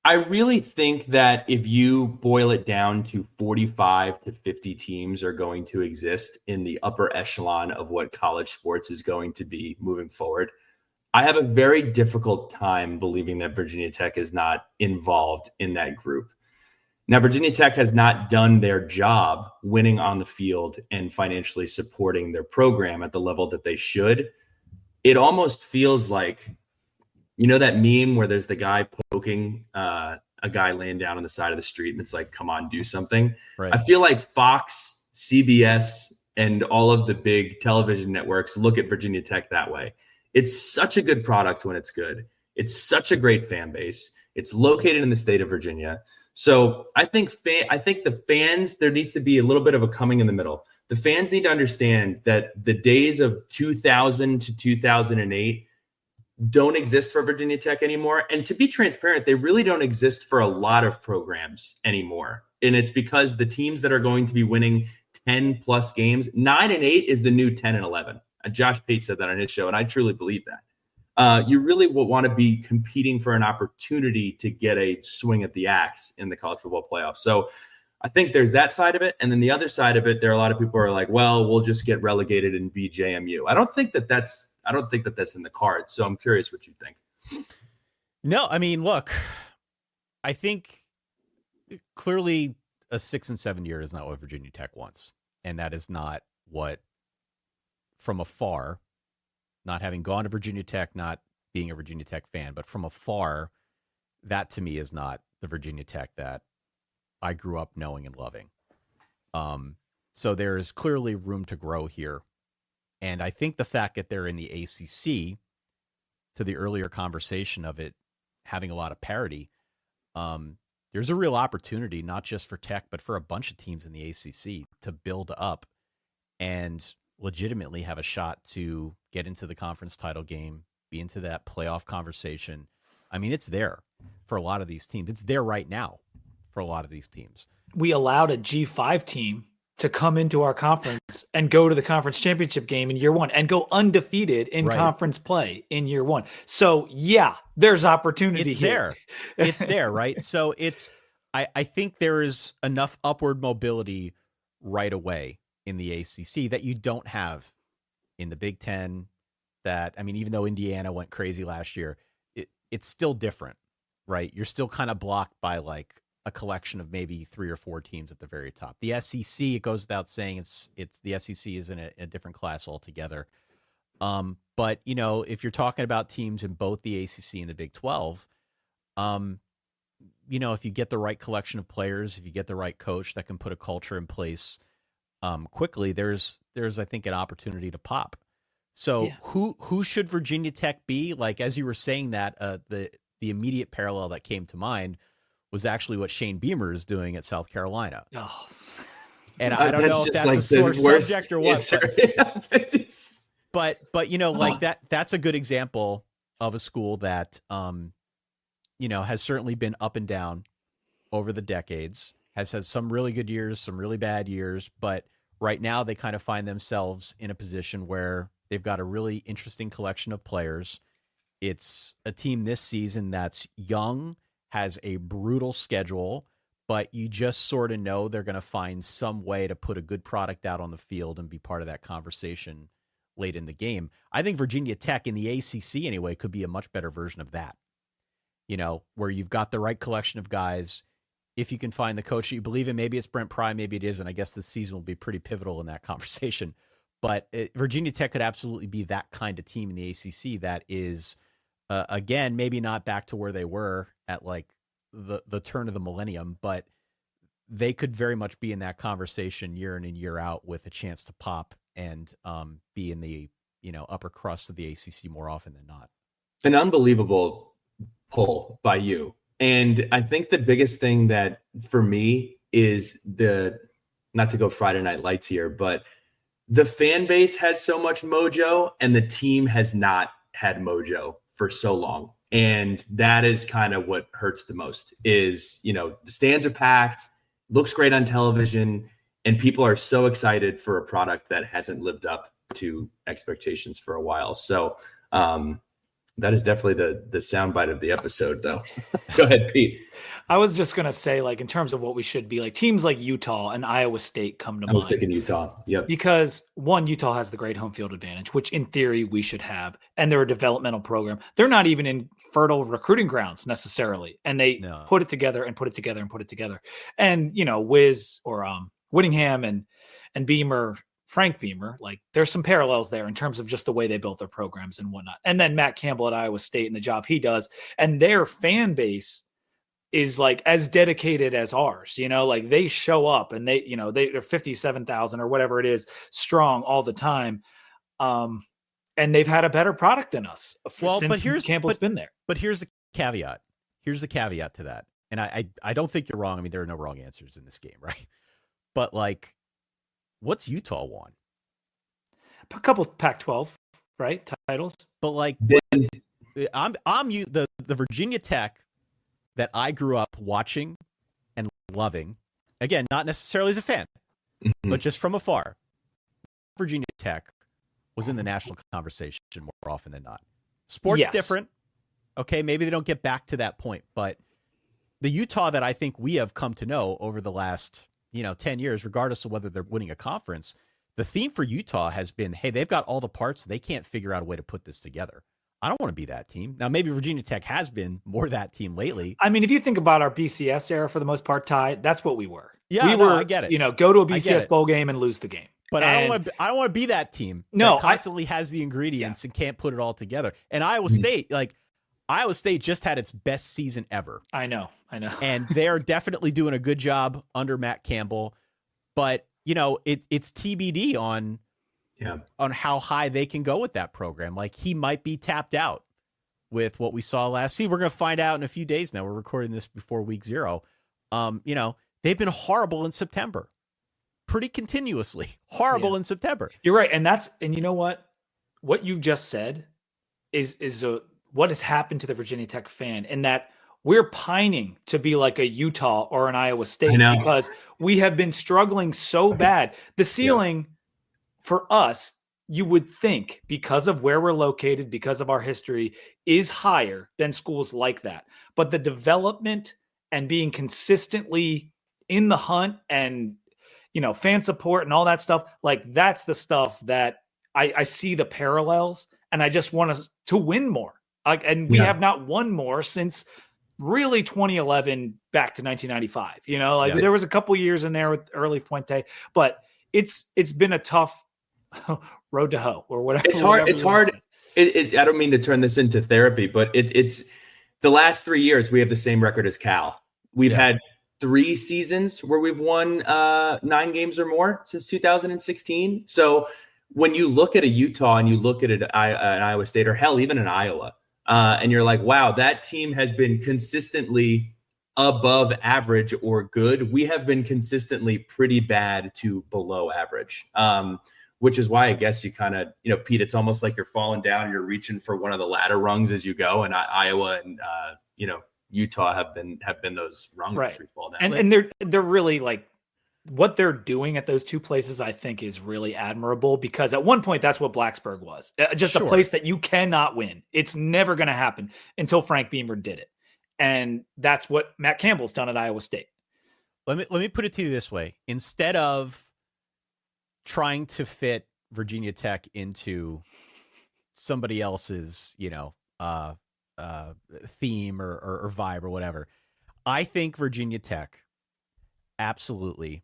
[SPEAKER 1] I really think that if you boil it down to 45 to 50 teams are going to exist in the upper echelon of what college sports is going to be moving forward, I have a very difficult time believing that Virginia Tech is not involved in that group. Now, Virginia Tech has not done their job winning on the field and financially supporting their program at the level that they should. It almost feels like, you know, that meme where there's the guy poking a guy laying down on the side of the street and it's like, come on, do something.
[SPEAKER 3] Right.
[SPEAKER 1] I feel like Fox, CBS, and all of the big television networks look at Virginia Tech that way. It's such a good product when it's good. It's such a great fan base. It's located in the state of Virginia. So I think the fans, there needs to be a little bit of a coming in the middle. The fans need to understand that the days of 2000 to 2008 don't exist for Virginia Tech anymore. And to be transparent, they really don't exist for a lot of programs anymore. And it's because the teams that are going to be winning 10 plus games, 9 and 8 is the new 10 and 11. Josh Pate said that on his show, and I truly believe that. You really will want to be competing for an opportunity to get a swing at the axe in the college football playoffs. So I think there's that side of it. And then the other side of it, there are a lot of people who are like, well, we'll just get relegated and be JMU. I don't think that that's in the cards. So I'm curious what you think.
[SPEAKER 3] No, I mean, look, I think clearly a 6 and 7 year is not what Virginia Tech wants. And that is not what, from afar, not having gone to Virginia Tech, not being a Virginia Tech fan, but from afar, that to me is not the Virginia Tech that I grew up knowing and loving. So there is clearly room to grow here. And I think the fact that they're in the ACC, to the earlier conversation of it having a lot of parity, there's a real opportunity, not just for Tech, but for a bunch of teams in the ACC to build up and legitimately have a shot to get into the conference title game, be into that playoff conversation. I mean, it's there for a lot of these teams. It's there right now for a lot of these teams.
[SPEAKER 2] We allowed a G5 team to come into our conference and go to the conference championship game in year one and go undefeated in conference play in year one. So yeah, there's opportunity here.
[SPEAKER 3] It's there, right? So I think there is enough upward mobility right away in the ACC that you don't have in the Big Ten. That, I mean, even though Indiana went crazy last year, it's still different, right? You're still kind of blocked by like a collection of maybe 3 or 4 teams at the very top. The SEC, it goes without saying, it's the SEC is in a different class altogether. But you know, if you're talking about teams in both the ACC and the Big 12, you know, if you get the right collection of players, if you get the right coach that can put a culture in place quickly, there's I think an opportunity to pop. So who should Virginia Tech be? Like, as you were saying that, the immediate parallel that came to mind was actually what Shane Beamer is doing at South Carolina.
[SPEAKER 2] Oh.
[SPEAKER 3] And I don't know if that's like a sore subject or what, but you know, like that's a good example of a school that, you know, has certainly been up and down over the decades, has had some really good years, some really bad years, but right now they kind of find themselves in a position where they've got a really interesting collection of players. It's a team this season that's young, has a brutal schedule, but you just sort of know they're going to find some way to put a good product out on the field and be part of that conversation late in the game. I think Virginia Tech in the ACC anyway could be a much better version of that, you know, where you've got the right collection of guys. If you can find the coach that you believe in, maybe it's Brent Pry, maybe it isn't. I guess this season will be pretty pivotal in that conversation. But Virginia Tech could absolutely be that kind of team in the ACC that is, again, maybe not back to where they were at like the turn of the millennium, but they could very much be in that conversation year in and year out with a chance to pop and be in the, you know, upper crust of the ACC more often than not.
[SPEAKER 1] An unbelievable pull by you. And I think the biggest thing that for me is not to go Friday Night Lights here, but the fan base has so much mojo and the team has not had mojo for so long. And that is kind of what hurts the most is, you know, the stands are packed, looks great on television, and people are so excited for a product that hasn't lived up to expectations for a while. So That is definitely the soundbite of the episode, though. Go ahead, Pete.
[SPEAKER 2] I was just gonna say, like, in terms of what we should be, like, teams like Utah and Iowa State come to mind.
[SPEAKER 1] I was thinking Utah. Yep.
[SPEAKER 2] Because one, Utah has the great home field advantage, which in theory we should have, and they're a developmental program. They're not even in fertile recruiting grounds necessarily, and they put it together and put it together and put it together. And Wiz or Whittingham and Beamer, Frank Beamer, like there's some parallels there in terms of just the way they built their programs and whatnot. And then Matt Campbell at Iowa State and the job he does, and their fan base is like as dedicated as ours, like they show up and they're 57,000 or whatever it is strong all the time. And they've had a better product than us since Campbell's been there.
[SPEAKER 3] But here's the caveat. Here's the caveat to that. And I don't think you're wrong. I mean, there are no wrong answers in this game, right? But like, what's Utah won?
[SPEAKER 2] A couple Pac-12, right? Titles.
[SPEAKER 3] But like, I'm the Virginia Tech that I grew up watching and loving. Again, not necessarily as a fan, but just from afar. Virginia Tech was in the national conversation more often than not. Sports different. Okay, maybe they don't get back to that point, but the Utah that I think we have come to know over the last 10 years, regardless of whether they're winning a conference, the theme for Utah has been, hey, they've got all the parts. They can't figure out a way to put this together. I don't want to be that team. Now, maybe Virginia Tech has been more that team lately.
[SPEAKER 2] I mean, if you think about our BCS era for the most part, Ty, that's what we were.
[SPEAKER 3] Yeah, I get it.
[SPEAKER 2] Go to a BCS bowl game and lose the game.
[SPEAKER 3] But I don't want to be that team that constantly has the ingredients and can't put it all together. And Iowa State just had its best season ever.
[SPEAKER 2] I know.
[SPEAKER 3] And they're definitely doing a good job under Matt Campbell. But, it's TBD on how high they can go with that program. Like, he might be tapped out with what we saw last season. We're going to find out in a few days now. We're recording this before week 0. They've been horrible in September. Pretty continuously. Horrible in September.
[SPEAKER 2] You're right. And you know what? What you've just said is what has happened to the Virginia Tech fan, in that we're pining to be like a Utah or an Iowa State because we have been struggling so bad. The ceiling for us, you would think, because of where we're located, because of our history, is higher than schools like that. But the development and being consistently in the hunt and, fan support and all that stuff, like that's the stuff that I see the parallels, and I just want us to win more. And we have not won more since really 2011 back to 1995. There was a couple years in there with early Fuente, but it's been a tough road to hoe or whatever.
[SPEAKER 1] It's hard. It's hard. I don't mean to turn this into therapy, but it's the last 3 years we have the same record as Cal. We've had 3 seasons where we've won 9 games or more since 2016. So when you look at a Utah and you look at an Iowa State, or hell, even an Iowa, and you're like, wow, that team has been consistently above average or good. We have been consistently pretty bad to below average, which is why I guess you kind of, Pete, it's almost like you're falling down and you're reaching for one of the ladder rungs as you go. And Iowa and, Utah have been those rungs as we fall down.
[SPEAKER 2] And they're really like, what they're doing at those 2 places, I think, is really admirable, because at one point that's what Blacksburg was. Just a place that you cannot win. It's never going to happen until Frank Beamer did it. And that's what Matt Campbell's done at Iowa State.
[SPEAKER 3] Let me put it to you this way. Instead of trying to fit Virginia Tech into somebody else's, theme or vibe or whatever, I think Virginia Tech absolutely,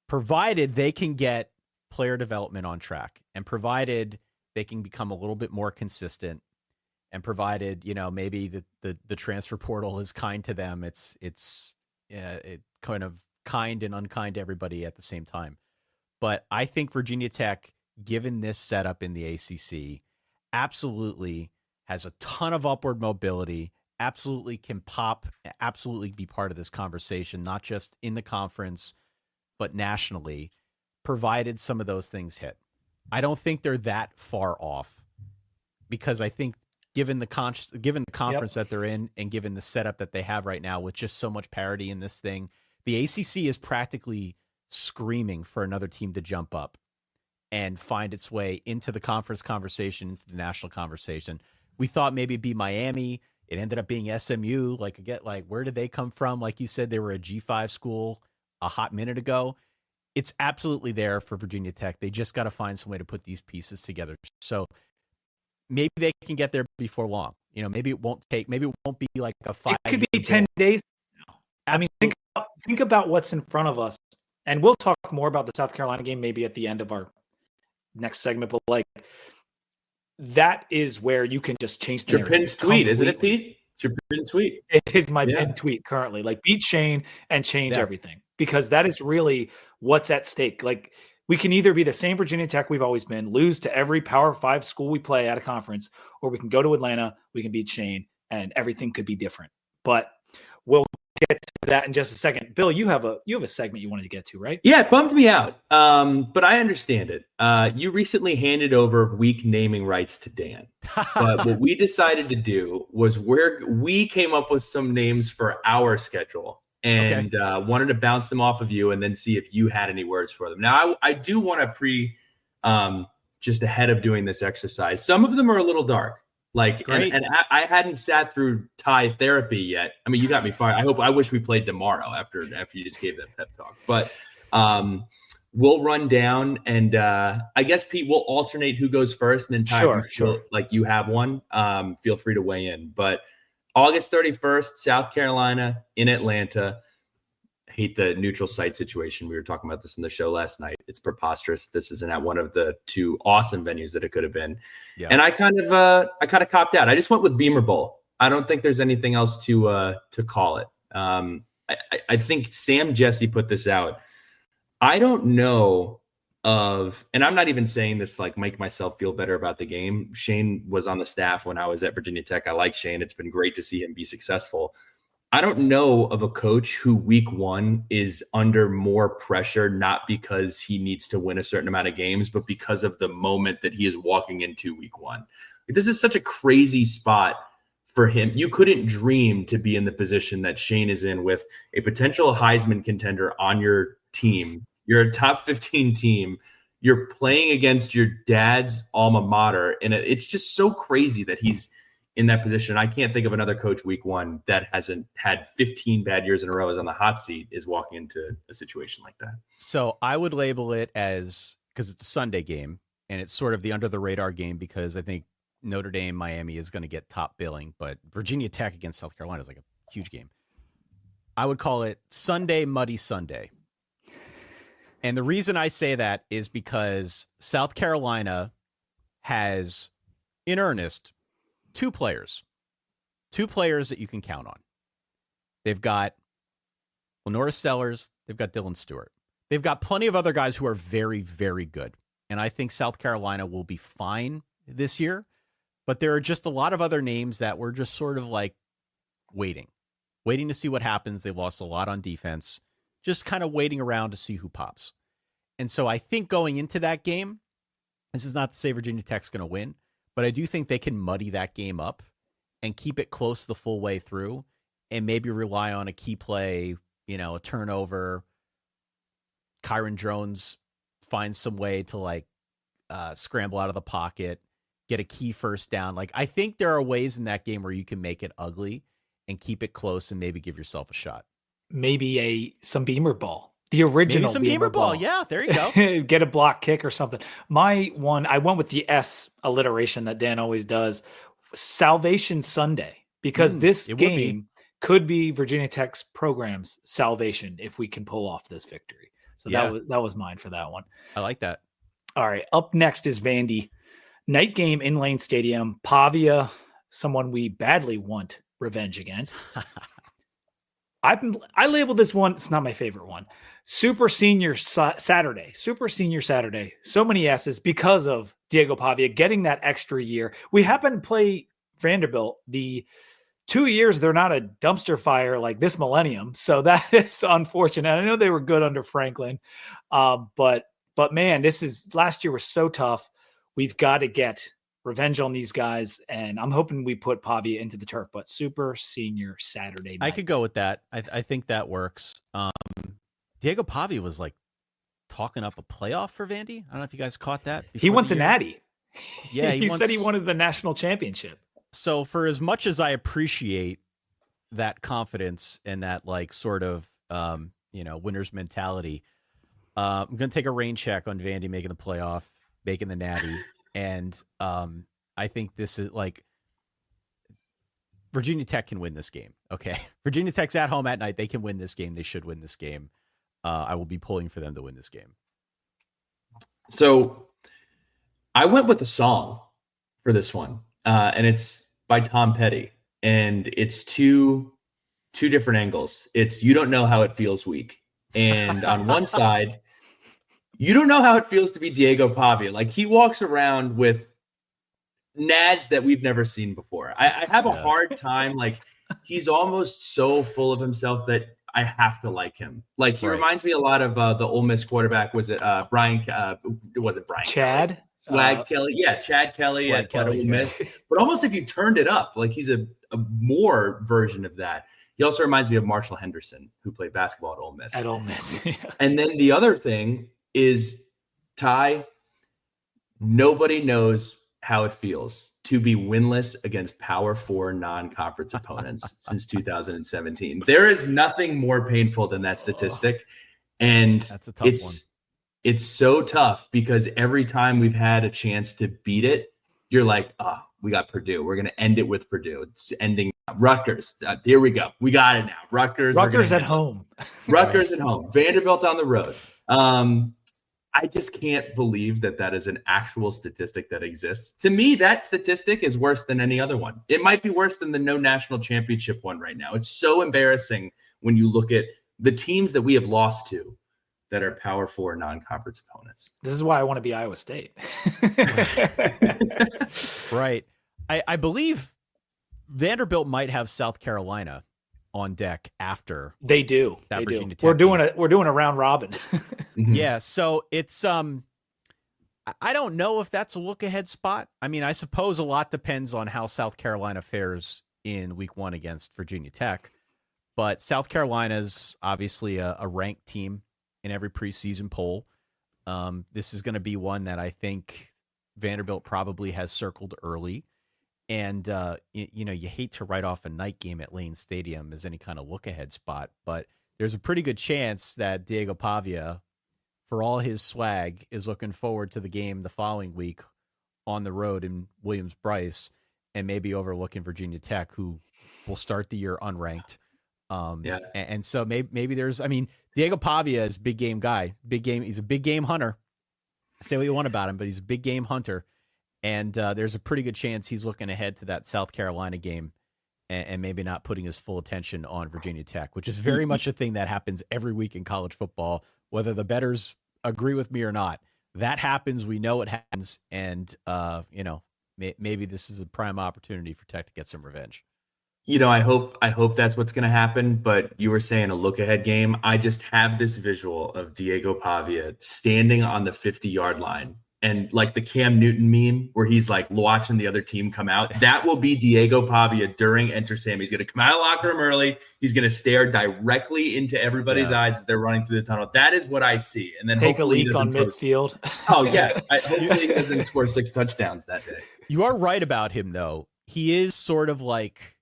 [SPEAKER 3] provided they can get player development on track, and provided they can become a little bit more consistent, and provided, maybe the transfer portal is kind to them. It's kind of kind and unkind to everybody at the same time. But I think Virginia Tech, given this setup in the ACC, absolutely has a ton of upward mobility, absolutely can pop, absolutely be part of this conversation, not just in the conference, but nationally, provided some of those things hit. I don't think they're that far off, because I think given the conference that they're in, and given the setup that they have right now with just so much parity in this thing, the ACC is practically screaming for another team to jump up and find its way into the conference conversation, into the national conversation. we thought maybe it'd be Miami. It ended up being SMU. Like, again, like, where did they come from? Like you said, they were a G5 school a hot minute ago. It's absolutely there for Virginia Tech. They just got to find some way to put these pieces together. So maybe they can get there before long. You know, maybe it won't be like a 5
[SPEAKER 2] It could be 10 days now. I mean, think about what's in front of us. And we'll talk more about the South Carolina game maybe at the end of our next segment. But like, that is where you can just change the narrative.
[SPEAKER 1] Your pinned tweet, isn't it, Pete? It's your pinned tweet.
[SPEAKER 2] It is my pinned tweet currently. Like, beat Shane and change everything, because that is really what's at stake. Like, we can either be the same Virginia Tech we've always been, lose to every Power 5 school we play at a conference, or we can go to Atlanta, we can beat Shane, and everything could be different. But we'll get to that in just a second. Bill, you have a segment you wanted to get to, right?
[SPEAKER 1] Yeah, it bummed me out, but I understand it. You recently handed over week naming rights to Dan. But what we decided to do was we came up with some names for our schedule and wanted to bounce them off of you and then see if you had any words for them. Now, I do want to just ahead of doing this exercise, some of them are a little dark. Like, and I hadn't sat through Thai therapy yet. I mean, you got me fired. I wish we played tomorrow after you just gave that pep talk. But we'll run down, and I guess, Pete, we'll alternate who goes first, and then Ty,
[SPEAKER 2] sure.
[SPEAKER 1] Like, you have one. Feel free to weigh in. But August 31st, South Carolina in Atlanta. I hate the neutral site situation. We were talking about this in the show last night. It's preposterous. This isn't at one of the two awesome venues that it could have been. Yeah. And I kind of copped out. I just went with Beamer Bowl. I don't think there's anything else to call it. I think Sam Jesse put this out. I don't know and I'm not even saying this like make myself feel better about the game. Shane was on the staff when I was at Virginia Tech. I like Shane. It's been great to see him be successful. I don't know of a coach who week one is under more pressure, not because he needs to win a certain amount of games, but because of the moment that he is walking into week one. This is such a crazy spot for him. You couldn't dream to be in the position that Shane is in with a potential Heisman contender on your team. You're a top 15 team. You're playing against your dad's alma mater. And it's just so crazy that he's in that position. I can't think of another coach week one that hasn't had 15 bad years in a row is on the hot seat is walking into a situation like that.
[SPEAKER 3] So I would label it as, because it's a Sunday game and it's sort of the under the radar game, because I think Notre Dame, Miami is going to get top billing, but Virginia Tech against South Carolina is like a huge game. I would call it Sunday, Muddy Sunday. And the reason I say that is because South Carolina has, in earnest, two players that you can count on. They've got Lenora Sellers. They've got Dylan Stewart. They've got plenty of other guys who are very, very good. And I think South Carolina will be fine this year. But there are just a lot of other names that we're just sort of like waiting to see what happens. They lost a lot on defense, just kind of waiting around to see who pops. And so I think going into that game, this is not to say Virginia Tech's going to win, but I do think they can muddy that game up and keep it close the full way through and maybe rely on a key play, a turnover. Kyron Drones finds some way to like scramble out of the pocket, get a key first down. Like, I think there are ways in that game where you can make it ugly and keep it close and maybe give yourself a shot.
[SPEAKER 2] Maybe some Beamer Ball. The original
[SPEAKER 3] maybe some Beamer ball. Yeah, there you go.
[SPEAKER 2] Get a block kick or something. My one, I went with the S alliteration that Dan always does. Salvation Sunday, because this game could be Virginia Tech's program's salvation if we can pull off this victory. So that was mine for that one.
[SPEAKER 3] I like that.
[SPEAKER 2] All right. Up next is Vandy. Night game in Lane Stadium. Pavia, someone we badly want revenge against. I labeled this one. It's not my favorite one. Super Senior Saturday. So many S's because of Diego Pavia getting that extra year. We happen to play Vanderbilt the 2 years. They're not a dumpster fire like this millennium. So that is unfortunate. I know they were good under Franklin. But man, last year was so tough. We've got to get revenge on these guys, and I'm hoping we put Pavia into the turf, but Super Senior Saturday night.
[SPEAKER 3] I could go with that. I think that works. Diego Pavia was like talking up a playoff for Vandy. I don't know if you guys caught that.
[SPEAKER 2] He wants a natty.
[SPEAKER 3] Yeah,
[SPEAKER 2] he said he wanted the national championship.
[SPEAKER 3] So for as much as I appreciate that confidence and that like sort of winner's mentality, I'm going to take a rain check on Vandy making the playoff, making the natty, and I think this is like Virginia Tech can win this game. Okay, Virginia Tech's at home at night. They can win this game. They should win this game. I will be pulling for them to win this game.
[SPEAKER 1] So I went with a song for this one, and it's by Tom Petty, and it's two different angles. It's "You Don't Know How It Feels" week, and on one side, you don't know how it feels to be Diego Pavia. Like, he walks around with nads that we've never seen before. I have a hard time. Like, he's almost so full of himself that I have to like him. Like, he reminds me a lot of the Ole Miss quarterback. Was it Brian? Was it Brian?
[SPEAKER 2] Chad?
[SPEAKER 1] Swag Kelly. Yeah, Chad Kelly
[SPEAKER 3] Swag
[SPEAKER 1] at
[SPEAKER 3] Kelly,
[SPEAKER 1] Ole Miss. But almost if you turned it up, like, he's a more version of that. He also reminds me of Marshall Henderson, who played basketball at Ole Miss.
[SPEAKER 2] At Ole Miss. Yeah.
[SPEAKER 1] And then the other thing is, Ty, nobody knows how it feels to be winless against Power 4 non-conference opponents since 2017. There is nothing more painful than that statistic. And
[SPEAKER 3] that's a tough one.
[SPEAKER 1] It's so tough because every time we've had a chance to beat it, you're like, oh, we got Purdue. We're going to end it with Purdue. It's ending. Rutgers. Here we go. We got it now. Rutgers
[SPEAKER 2] at home.
[SPEAKER 1] Rutgers at home. Vanderbilt on the road. I just can't believe that is an actual statistic that exists. To me, that statistic is worse than any other one. It might be worse than the no national championship one right now. It's so embarrassing when you look at the teams that we have lost to that are Power 4 non-conference opponents.
[SPEAKER 2] This is why I want to be Iowa State.
[SPEAKER 3] Right. I believe Vanderbilt might have South Carolina on deck after
[SPEAKER 2] they do.
[SPEAKER 3] That
[SPEAKER 2] they
[SPEAKER 3] Virginia
[SPEAKER 2] do.
[SPEAKER 3] Tech
[SPEAKER 2] We're doing a round robin.
[SPEAKER 3] Yeah, so it's I don't know if that's a look ahead spot. I mean, I suppose a lot depends on how South Carolina fares in week 1 against Virginia Tech, but South Carolina's obviously a ranked team in every preseason poll. This is going to be one that I think Vanderbilt probably has circled early. And, you hate to write off a night game at Lane Stadium as any kind of look-ahead spot, but there's a pretty good chance that Diego Pavia, for all his swag, is looking forward to the game the following week on the road in Williams-Brice and maybe overlooking Virginia Tech, who will start the year unranked. And so maybe there's, I mean, Diego Pavia is a big game guy. He's a big game hunter. Say what you want about him, but he's a big game hunter. And there's a pretty good chance he's looking ahead to that South Carolina game and maybe not putting his full attention on Virginia Tech, which is very much a thing that happens every week in college football, whether the bettors agree with me or not. That happens. We know it happens. And, maybe this is a prime opportunity for Tech to get some revenge.
[SPEAKER 1] I hope that's what's going to happen. But you were saying a look ahead game. I just have this visual of Diego Pavia standing on the 50-yard line. And like the Cam Newton meme where he's like watching the other team come out, that will be Diego Pavia during Enter Sam. He's going to come out of the locker room early. He's going to stare directly into everybody's eyes as they're running through the tunnel. That is what I see. And then
[SPEAKER 2] take a leak on midfield.
[SPEAKER 1] Oh, yeah. Hopefully he doesn't score 6 touchdowns that day.
[SPEAKER 3] You are right about him, though. He is sort of like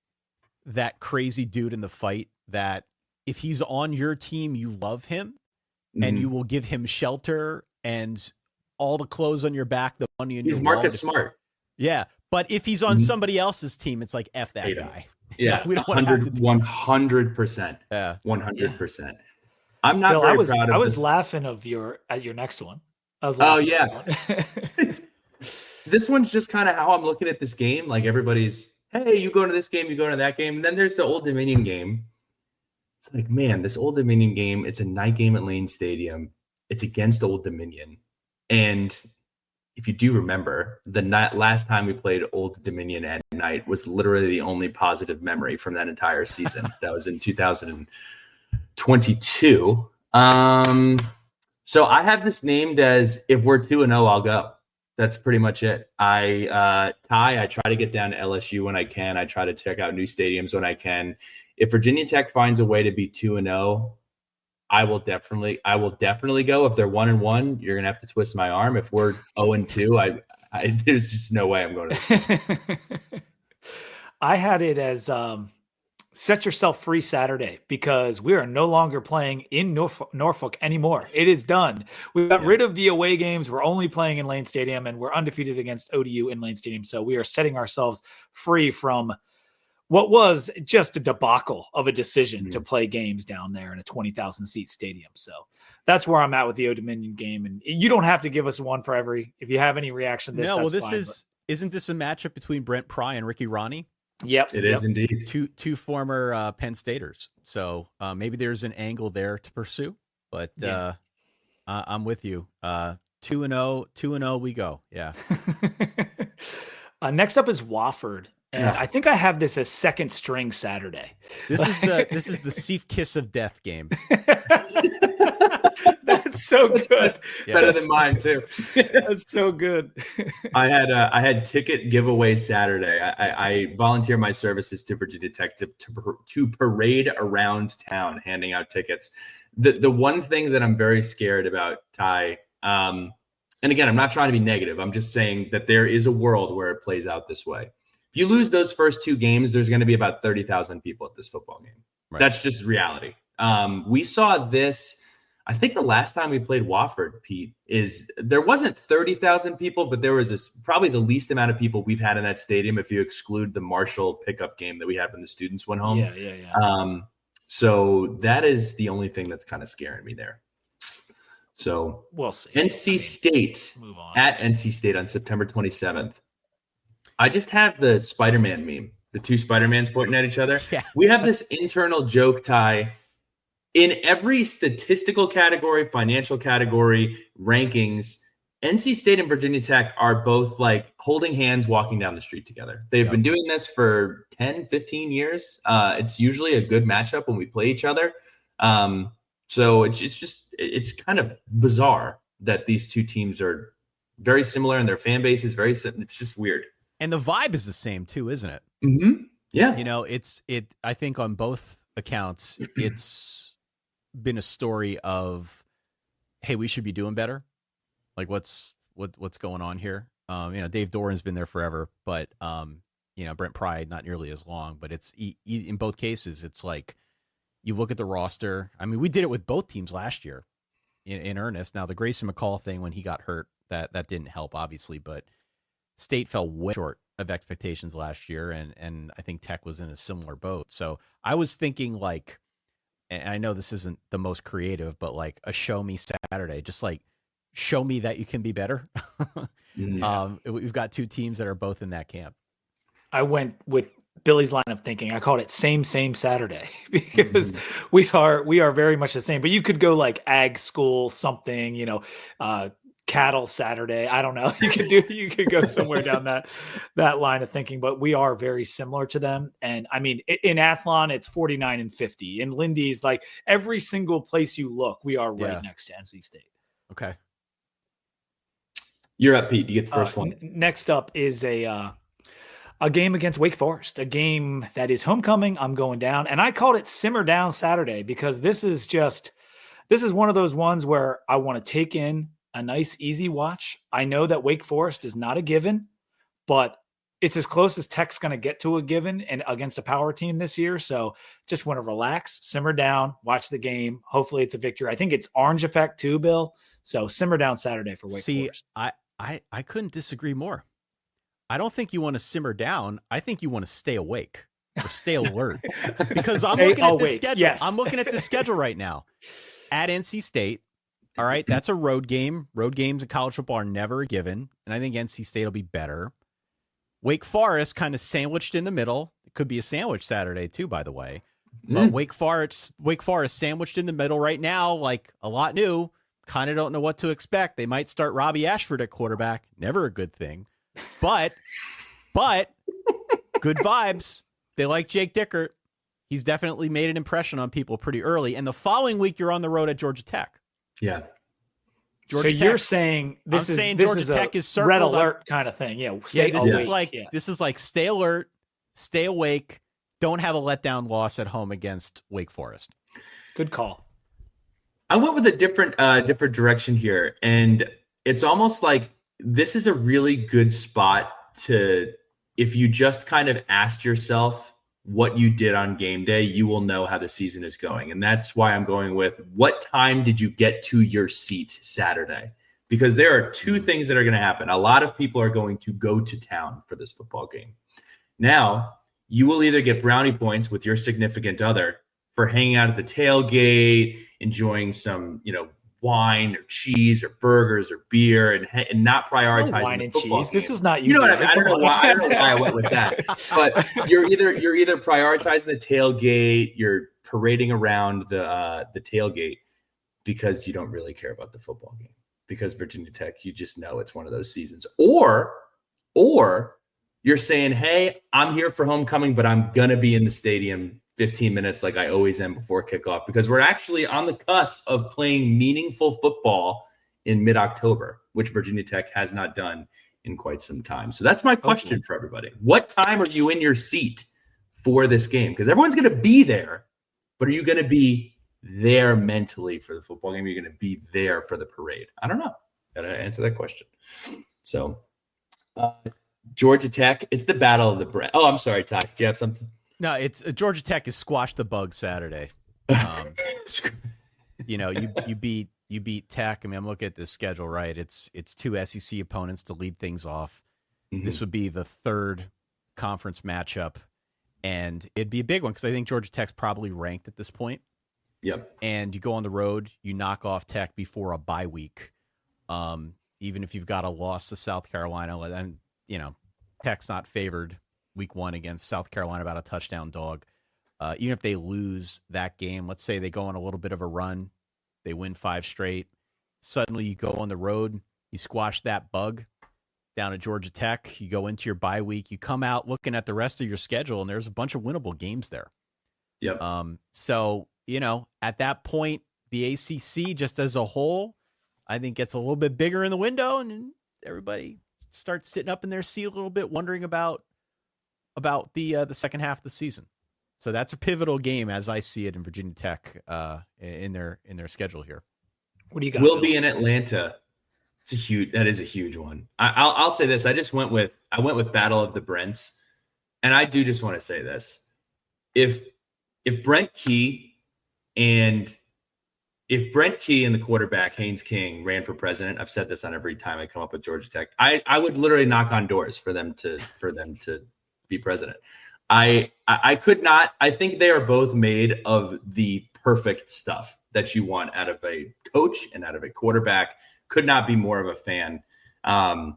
[SPEAKER 3] that crazy dude in the fight that if he's on your team, you love him and you will give him shelter and all the clothes on your back, the money in your wallet.
[SPEAKER 1] He's Marcus Smart.
[SPEAKER 3] Yeah. But if he's on somebody else's team, it's like, F that guy.
[SPEAKER 1] Yeah.
[SPEAKER 3] We don't want to have to
[SPEAKER 1] 100%. Yeah. 100%. I'm not
[SPEAKER 2] Bill,
[SPEAKER 1] very proud of
[SPEAKER 2] I was
[SPEAKER 1] this.
[SPEAKER 2] laughing at your next one. I was laughing
[SPEAKER 1] at this one. This one's just kind of how I'm looking at this game. Like, everybody's, hey, you go to this game, you go to that game. And then there's the Old Dominion game. It's like, man, this Old Dominion game, it's a night game at Lane Stadium. It's against Old Dominion. And if you do remember, the last time we played Old Dominion at night was literally the only positive memory from that entire season. That was in 2022. So I have this named as, if we're 2-0, I'll go. That's pretty much it. I try to get down to LSU when I can. I try to check out new stadiums when I can. If Virginia Tech finds a way to be 2-0, I will definitely go. If they're 1-1, you're gonna have to twist my arm. If we're 0-2, there's just no way I'm going to this.
[SPEAKER 2] I had it as set yourself free Saturday because we are no longer playing in Norfolk anymore. It is done. We got rid of the away games. We're only playing in Lane Stadium, and we're undefeated against ODU in Lane Stadium. So we are setting ourselves free from what was just a debacle of a decision to play games down there in a 20,000 seat stadium. So that's where I'm at with the Old Dominion game. And you don't have to give us one for every, if you have any reaction to this.
[SPEAKER 3] No, well,
[SPEAKER 2] fine,
[SPEAKER 3] isn't this a matchup between Brent Pry and Ricky Ronnie?
[SPEAKER 2] Yep.
[SPEAKER 1] It is indeed.
[SPEAKER 3] Two former Penn Staters. So maybe there's an angle there to pursue, but I'm with you. 2-0 we go. Yeah.
[SPEAKER 2] Next up is Wofford. And I think I have this as second string Saturday.
[SPEAKER 3] This is the Seif Kiss of Death game.
[SPEAKER 2] That's so good.
[SPEAKER 3] Yeah,
[SPEAKER 1] Better than mine too.
[SPEAKER 2] That's so good.
[SPEAKER 1] I had ticket giveaway Saturday. I volunteer my services to Virginia Tech to parade around town handing out tickets. The one thing that I'm very scared about, Ty, and again, I'm not trying to be negative. I'm just saying that there is a world where it plays out this way. If you lose those first two games, there's going to be about 30,000 people at this football game. Right. That's just reality. We saw this. I think the last time we played Wofford, Pete, there wasn't 30,000 people, but there was probably the least amount of people we've had in that stadium if you exclude the Marshall pickup game that we had when the students went home.
[SPEAKER 2] Yeah.
[SPEAKER 1] So that is the only thing that's kind of scaring me there. So
[SPEAKER 2] we'll see.
[SPEAKER 1] NC State at NC State on September 27th. I just have the Spider-Man meme, the two Spider-Mans pointing at each other.
[SPEAKER 3] Yeah.
[SPEAKER 1] We have this internal joke, Ty. In every statistical category, financial category, rankings, NC State and Virginia Tech are both like holding hands walking down the street together. They've been doing this for 10, 15 years. It's usually a good matchup when we play each other. So it's kind of bizarre that these two teams are very similar and their fan base is very similar. It's just weird.
[SPEAKER 3] And the vibe is the same too, isn't it?
[SPEAKER 1] Mm-hmm. Yeah.
[SPEAKER 3] You know, I think on both accounts, it's been a story of, hey, we should be doing better. Like what's going on here? Dave Doran's been there forever, but Brent Pry not nearly as long. But it's in both cases, it's like you look at the roster. I mean, we did it with both teams last year in earnest. Now the Grayson McCall thing when he got hurt, that didn't help obviously, but State fell way short of expectations last year, and I think Tech was in a similar boat. So I was thinking like, and I know this isn't the most creative, but like a show me Saturday, just like show me that you can be better. We've got two teams that are both in that camp.
[SPEAKER 2] I went with Billy's line of thinking. I called it same Saturday because we are very much the same. But you could go like ag school something, cattle Saturday. I don't know. You could go somewhere down that line of thinking, but we are very similar to them. And I mean, in Athlon, it's 49 and 50. In Lindy's, like every single place you look, we are right next to NC State.
[SPEAKER 3] Okay.
[SPEAKER 1] You're up, Pete. You get the first one.
[SPEAKER 2] Next up is a game against Wake Forest, a game that is homecoming. I'm going down, and I called it Simmer Down Saturday because this is one of those ones where I want to take in a nice, easy watch. I know that Wake Forest is not a given, but it's as close as Tech's going to get to a given and against a power team this year. So just want to relax, simmer down, watch the game. Hopefully it's a victory. I think it's orange effect too, Bill. So simmer down Saturday for Wake Forest.
[SPEAKER 3] I couldn't disagree more. I don't think you want to simmer down. I think you want to stay awake or stay alert because I'm looking at the schedule. Yes. I'm looking at the schedule right now at NC State. All right, that's a road game. Road games in college football are never a given, and I think NC State will be better. Wake Forest kind of sandwiched in the middle. It could be a sandwich Saturday too, by the way. But Wake Forest sandwiched in the middle right now, like a lot new. Kind of don't know what to expect. They might start Robbie Ashford at quarterback. Never a good thing, but good vibes. They like Jake Dickert. He's definitely made an impression on people pretty early. And the following week, you're on the road at Georgia Tech.
[SPEAKER 1] Yeah.
[SPEAKER 2] Georgia Tech. You're saying this
[SPEAKER 3] Georgia Tech is circled
[SPEAKER 2] red alert kind of thing. Yeah.
[SPEAKER 3] This is like stay alert, stay awake. Don't have a letdown loss at home against Wake Forest.
[SPEAKER 2] Good call.
[SPEAKER 1] I went with a different direction here, and it's almost like this is a really good spot to if you just kind of asked yourself what you did on game day, you will know how the season is going. And that's why I'm going with, what time did you get to your seat Saturday? Because there are two things that are going to happen. A lot of people are going to go to town for this football game. Now, you will either get brownie points with your significant other for hanging out at the tailgate, enjoying some, wine or cheese or burgers or beer, and not prioritizing
[SPEAKER 2] wine
[SPEAKER 1] the
[SPEAKER 2] and
[SPEAKER 1] football
[SPEAKER 2] cheese.
[SPEAKER 1] game.
[SPEAKER 2] This is not
[SPEAKER 1] You know what I mean? I
[SPEAKER 2] Come
[SPEAKER 1] don't know
[SPEAKER 2] on.
[SPEAKER 1] why I went with that. But you're either prioritizing the tailgate, you're parading around the tailgate because you don't really care about the football game. Because Virginia Tech, you just know it's one of those seasons. Or you're saying, hey, I'm here for homecoming, but I'm going to be in the stadium 15 minutes like I always am before kickoff, because we're actually on the cusp of playing meaningful football in mid-October, which Virginia Tech has not done in quite some time. So that's my question for everybody. What time are you in your seat for this game? Because everyone's going to be there, but are you going to be there mentally for the football game? Are you going to be there for the parade? I don't know. Got to answer that question. So Georgia Tech, it's the battle of the bread. Oh, I'm sorry, Ty. Do you have something?
[SPEAKER 3] No, it's Georgia Tech is squash the bug Saturday. You beat Tech. I mean, I'm looking at this schedule, right? It's two SEC opponents to lead things off. Mm-hmm. This would be the third conference matchup, and it'd be a big one because I think Georgia Tech's probably ranked at this point.
[SPEAKER 1] Yep.
[SPEAKER 3] And you go on the road, you knock off Tech before a bye week. Even if you've got a loss to South Carolina, and Tech's not favored week one against South Carolina, about a touchdown dog. Even if they lose that game, let's say they go on a little bit of a run, they win 5 straight. Suddenly you go on the road, you squash that bug down at Georgia Tech, you go into your bye week, you come out looking at the rest of your schedule, and there's a bunch of winnable games there.
[SPEAKER 1] Yep.
[SPEAKER 3] So, at that point, the ACC just as a whole, I think gets a little bit bigger in the window, and everybody starts sitting up in their seat a little bit, wondering about the second half of the season. So that's a pivotal game as I see it in Virginia Tech in their schedule here.
[SPEAKER 2] What do you got?
[SPEAKER 1] We'll be in Atlanta. That is a huge one. I'll say this. I went with Battle of the Brents, and I do just want to say this. If Brent Key and the quarterback, Haynes King, ran for president, I've said this on every time I come up with Georgia Tech, I would literally knock on doors for them to be president. I could not. I think they are both made of the perfect stuff that you want out of a coach and out of a quarterback. Could not be more of a fan. And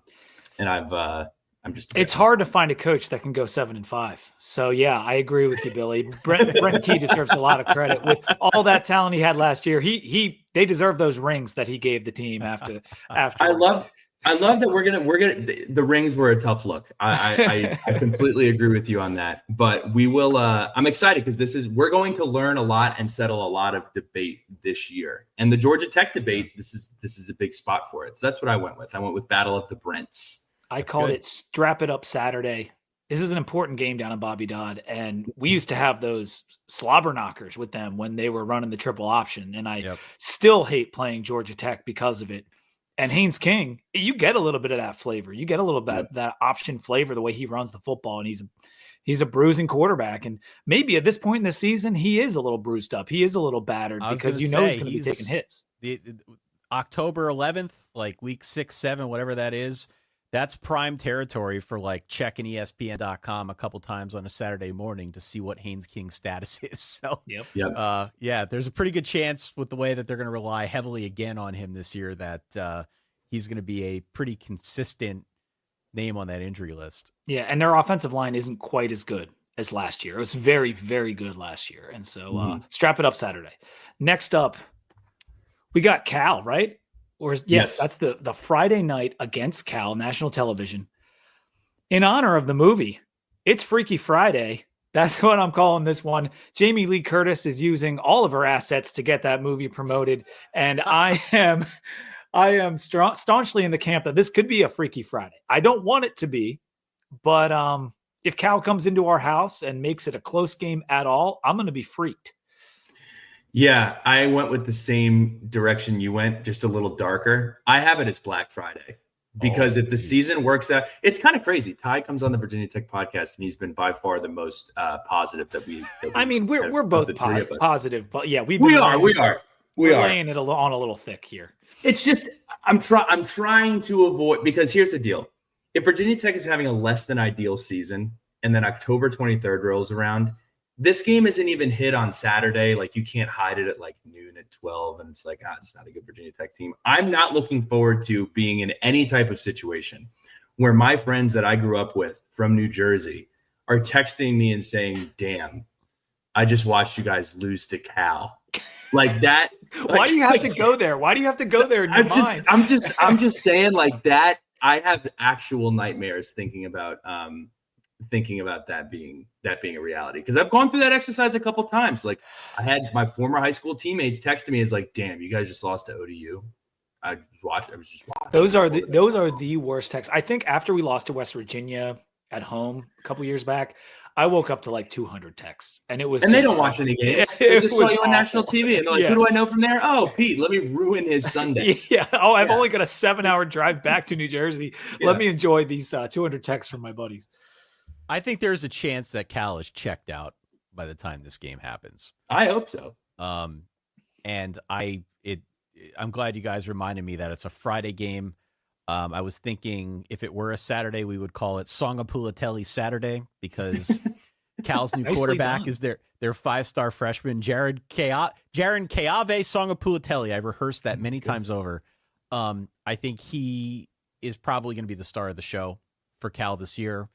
[SPEAKER 1] I'm just.
[SPEAKER 2] It's hard to find a coach that can go 7-5. So yeah, I agree with you, Billy. Brent Key deserves a lot of credit with all that talent he had last year. They deserve those rings that he gave the team after.
[SPEAKER 1] I love that we're gonna the rings were a tough look. I completely agree with you on that. But we will. I'm excited because we're going to learn a lot and settle a lot of debate this year. And the Georgia Tech debate, this is a big spot for it. So that's what I went with. I went with Battle of the Brents.
[SPEAKER 2] I called it Strap It Up Saturday. This is an important game down in Bobby Dodd, and we used to have those slobber knockers with them when they were running the triple option. And I still hate playing Georgia Tech because of it. And Haynes King, you get a little bit of that flavor. You get a little bit of that option flavor, the way he runs the football, and he's a bruising quarterback. And maybe at this point in the season, he is a little bruised up. He is a little battered because he's going to be taking hits.
[SPEAKER 3] The October 11th, like week 6, 7, whatever that is, that's prime territory for like checking ESPN.com a couple times on a Saturday morning to see what Haynes King's status is. So, there's a pretty good chance with the way that they're going to rely heavily again on him this year that he's going to be a pretty consistent name on that injury list.
[SPEAKER 2] Yeah, and their offensive line isn't quite as good as last year. It was very, very good last year. And so strap it up Saturday. Next up, we got Cal, right? Yes, that's the Friday night against Cal, national television. In honor of the movie, it's Freaky Friday. That's what I'm calling this one. Jamie Lee Curtis is using all of her assets to get that movie promoted. And I am staunchly in the camp that this could be a Freaky Friday. I don't want it to be, but if Cal comes into our house and makes it a close game at all, I'm going to be freaked.
[SPEAKER 1] Yeah, I went with the same direction you went, just a little darker. I have it as Black Friday. because if the season works out, it's kind of crazy. Ty comes on the Virginia Tech podcast, and he's been by far the most positive that we.
[SPEAKER 2] I mean, we're both positive, but yeah, we are laying it on a little thick here.
[SPEAKER 1] It's just I'm trying to avoid, because here's the deal: if Virginia Tech is having a less than ideal season, and then October 23rd rolls around, this game isn't even hit on Saturday. Like, you can't hide it at like noon at 12, and it's like, it's not a good Virginia Tech team. I'm not looking forward to being in any type of situation where my friends that I grew up with from New Jersey are texting me and saying, "Damn, I just watched you guys lose to Cal." Like that.
[SPEAKER 2] Why do you have to go there? Why do you have to go there in your mind?
[SPEAKER 1] I'm just saying, like, that. I have actual nightmares thinking about that being a reality, because I've gone through that exercise a couple times. Like, I had my former high school teammates texting me, is like, "Damn, you guys just lost to ODU." I was just watching.
[SPEAKER 2] Those are the worst texts. I think after we lost to West Virginia at home a couple years back, I woke up to like 200 texts, and it was.
[SPEAKER 1] And they don't watch any games. They just saw you on national TV, and they're like, "Who do I know from there?" "Oh, Pete. Let me ruin his Sunday."
[SPEAKER 2] Yeah. Oh, I've only got a 7-hour drive back to New Jersey. Yeah. Let me enjoy these 200 texts from my buddies.
[SPEAKER 3] I think there's a chance that Cal is checked out by the time this game happens.
[SPEAKER 1] I hope so.
[SPEAKER 3] And I'm glad you guys reminded me that it's a Friday game. I was thinking if it were a Saturday, we would call it Songapulatelli Saturday, because Cal's new quarterback is their 5-star freshman, Jaron Keave Songapulatelli. I've rehearsed that many times over. I think he is probably going to be the star of the show for Cal this year.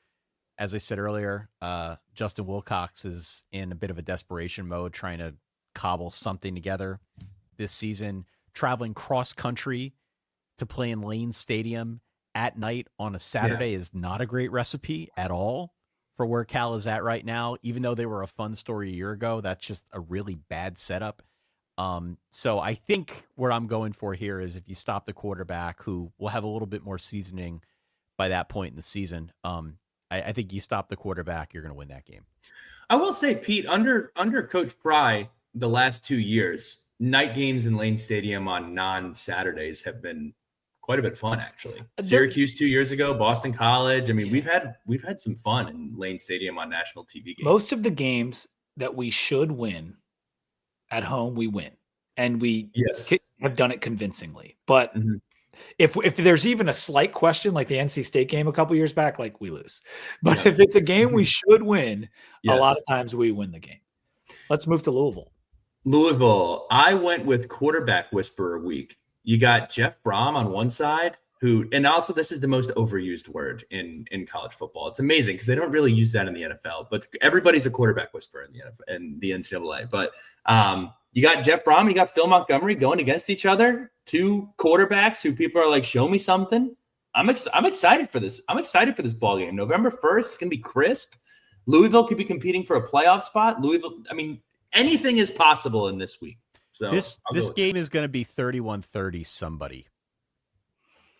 [SPEAKER 3] As I said earlier, Justin Wilcox is in a bit of a desperation mode, trying to cobble something together this season. Traveling cross country to play in Lane Stadium at night on a Saturday is not a great recipe at all for where Cal is at right now. Even though they were a fun story a year ago, that's just a really bad setup. So I think what I'm going for here is, if you stop the quarterback, who will have a little bit more seasoning by that point in the season, I think you stop the quarterback, you're going to win that game.
[SPEAKER 1] I will say, Pete, under Coach Pry, the last 2 years, night games in Lane Stadium on non-Saturdays have been quite a bit fun, actually. Syracuse 2 years ago, Boston College. I mean, we've had some fun in Lane Stadium on national TV games.
[SPEAKER 2] Most of the games that we should win at home, we win, and we have done it convincingly. But if there's even a slight question, like the NC State game a couple years back, like, we lose. But if it's a game we should win, a lot of times we win the game. Let's move to Louisville.
[SPEAKER 1] I went with quarterback whisperer week. You got Jeff Brom on one side, and also this is the most overused word in college football. It's amazing because they don't really use that in the NFL, but everybody's a quarterback whisperer in the NFL and the NCAA. But you got Jeff Brom, you got Phil Montgomery going against each other, two quarterbacks who people are like, show me something. I'm excited for this. I'm excited for this ball game. November 1st, it's going to be crisp. Louisville could be competing for a playoff spot. Anything is possible in this week. So
[SPEAKER 3] this game is going to be 31-30 somebody.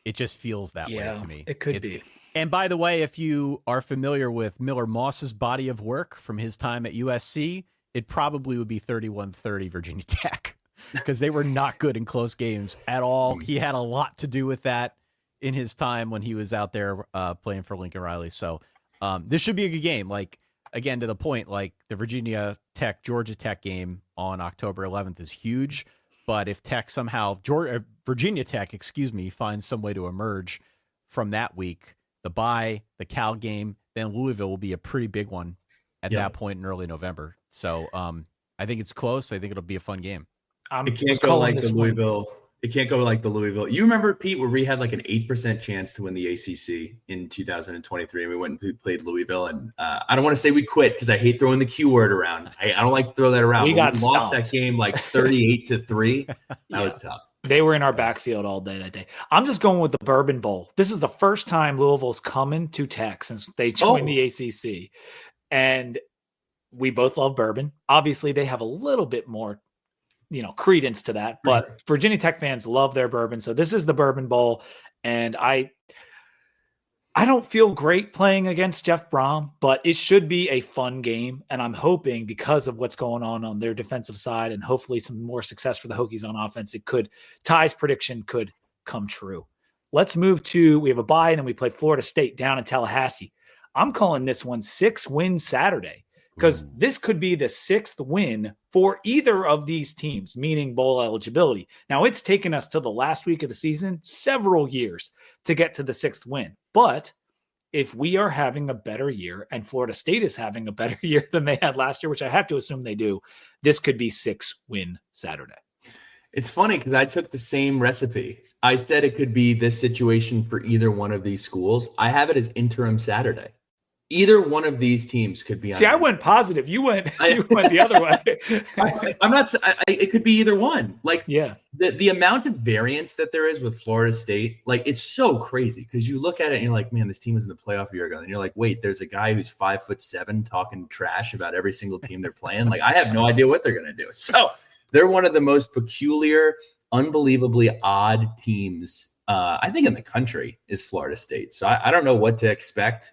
[SPEAKER 3] It just feels that way to me.
[SPEAKER 2] It could be.
[SPEAKER 3] And by the way, if you are familiar with Miller Moss's body of work from his time at USC, it probably would be 31-30 Virginia Tech, because they were not good in close games at all. He had a lot to do with that in his time when he was out there playing for Lincoln Riley. So this should be a good game. Like, again, to the point, like the Virginia Tech, Georgia Tech game on October 11th is huge. But if Virginia Tech, finds some way to emerge from that week, the bye, the Cal game, then Louisville will be a pretty big one at that point in early November. So I think it's close. I think it'll be a fun game.
[SPEAKER 1] It can't go like the Louisville. It can't go like the Louisville. You remember, Pete, where we had like an 8% chance to win the ACC in 2023, and we went and played Louisville. And I don't want to say we quit because I hate throwing the Q word around. I don't like to throw that around.
[SPEAKER 2] We
[SPEAKER 1] lost that game like 38-3. That was tough.
[SPEAKER 2] They were in our backfield all day that day. I'm just going with the Bourbon Bowl. This is the first time Louisville's coming to Tech since they joined the ACC. And we both love bourbon. Obviously, they have a little bit more credence to that, but Virginia Tech fans love their bourbon. So this is the Bourbon Bowl. And I don't feel great playing against Jeff Brom, but it should be a fun game. And I'm hoping, because of what's going on their defensive side and hopefully some more success for the Hokies on offense, Ty's prediction could come true. let's move to, we have a bye, and then we play Florida State down in Tallahassee. I'm calling this one 6-win Saturday, because this could be the 6th win for either of these teams, meaning bowl eligibility. Now, it's taken us to the last week of the season several years to get to the 6th win. But if we are having a better year and Florida State is having a better year than they had last year, which I have to assume they do, this could be 6-win Saturday.
[SPEAKER 1] It's funny because I took the same recipe. I said it could be this situation for either one of these schools. I have it as interim Saturday. Either one of these teams could be on.
[SPEAKER 2] See, I went positive. You went the other way.
[SPEAKER 1] I'm not. It could be either one. Like,
[SPEAKER 2] yeah,
[SPEAKER 1] the amount of variance that there is with Florida State, like, it's so crazy because you look at it and you're like, man, this team was in the playoff a year ago, and you're like, wait, there's a guy who's 5'7" talking trash about every single team they're playing. Like, I have no idea what they're gonna do. So they're one of the most peculiar, unbelievably odd teams, I think, in the country is Florida State. So I don't know what to expect.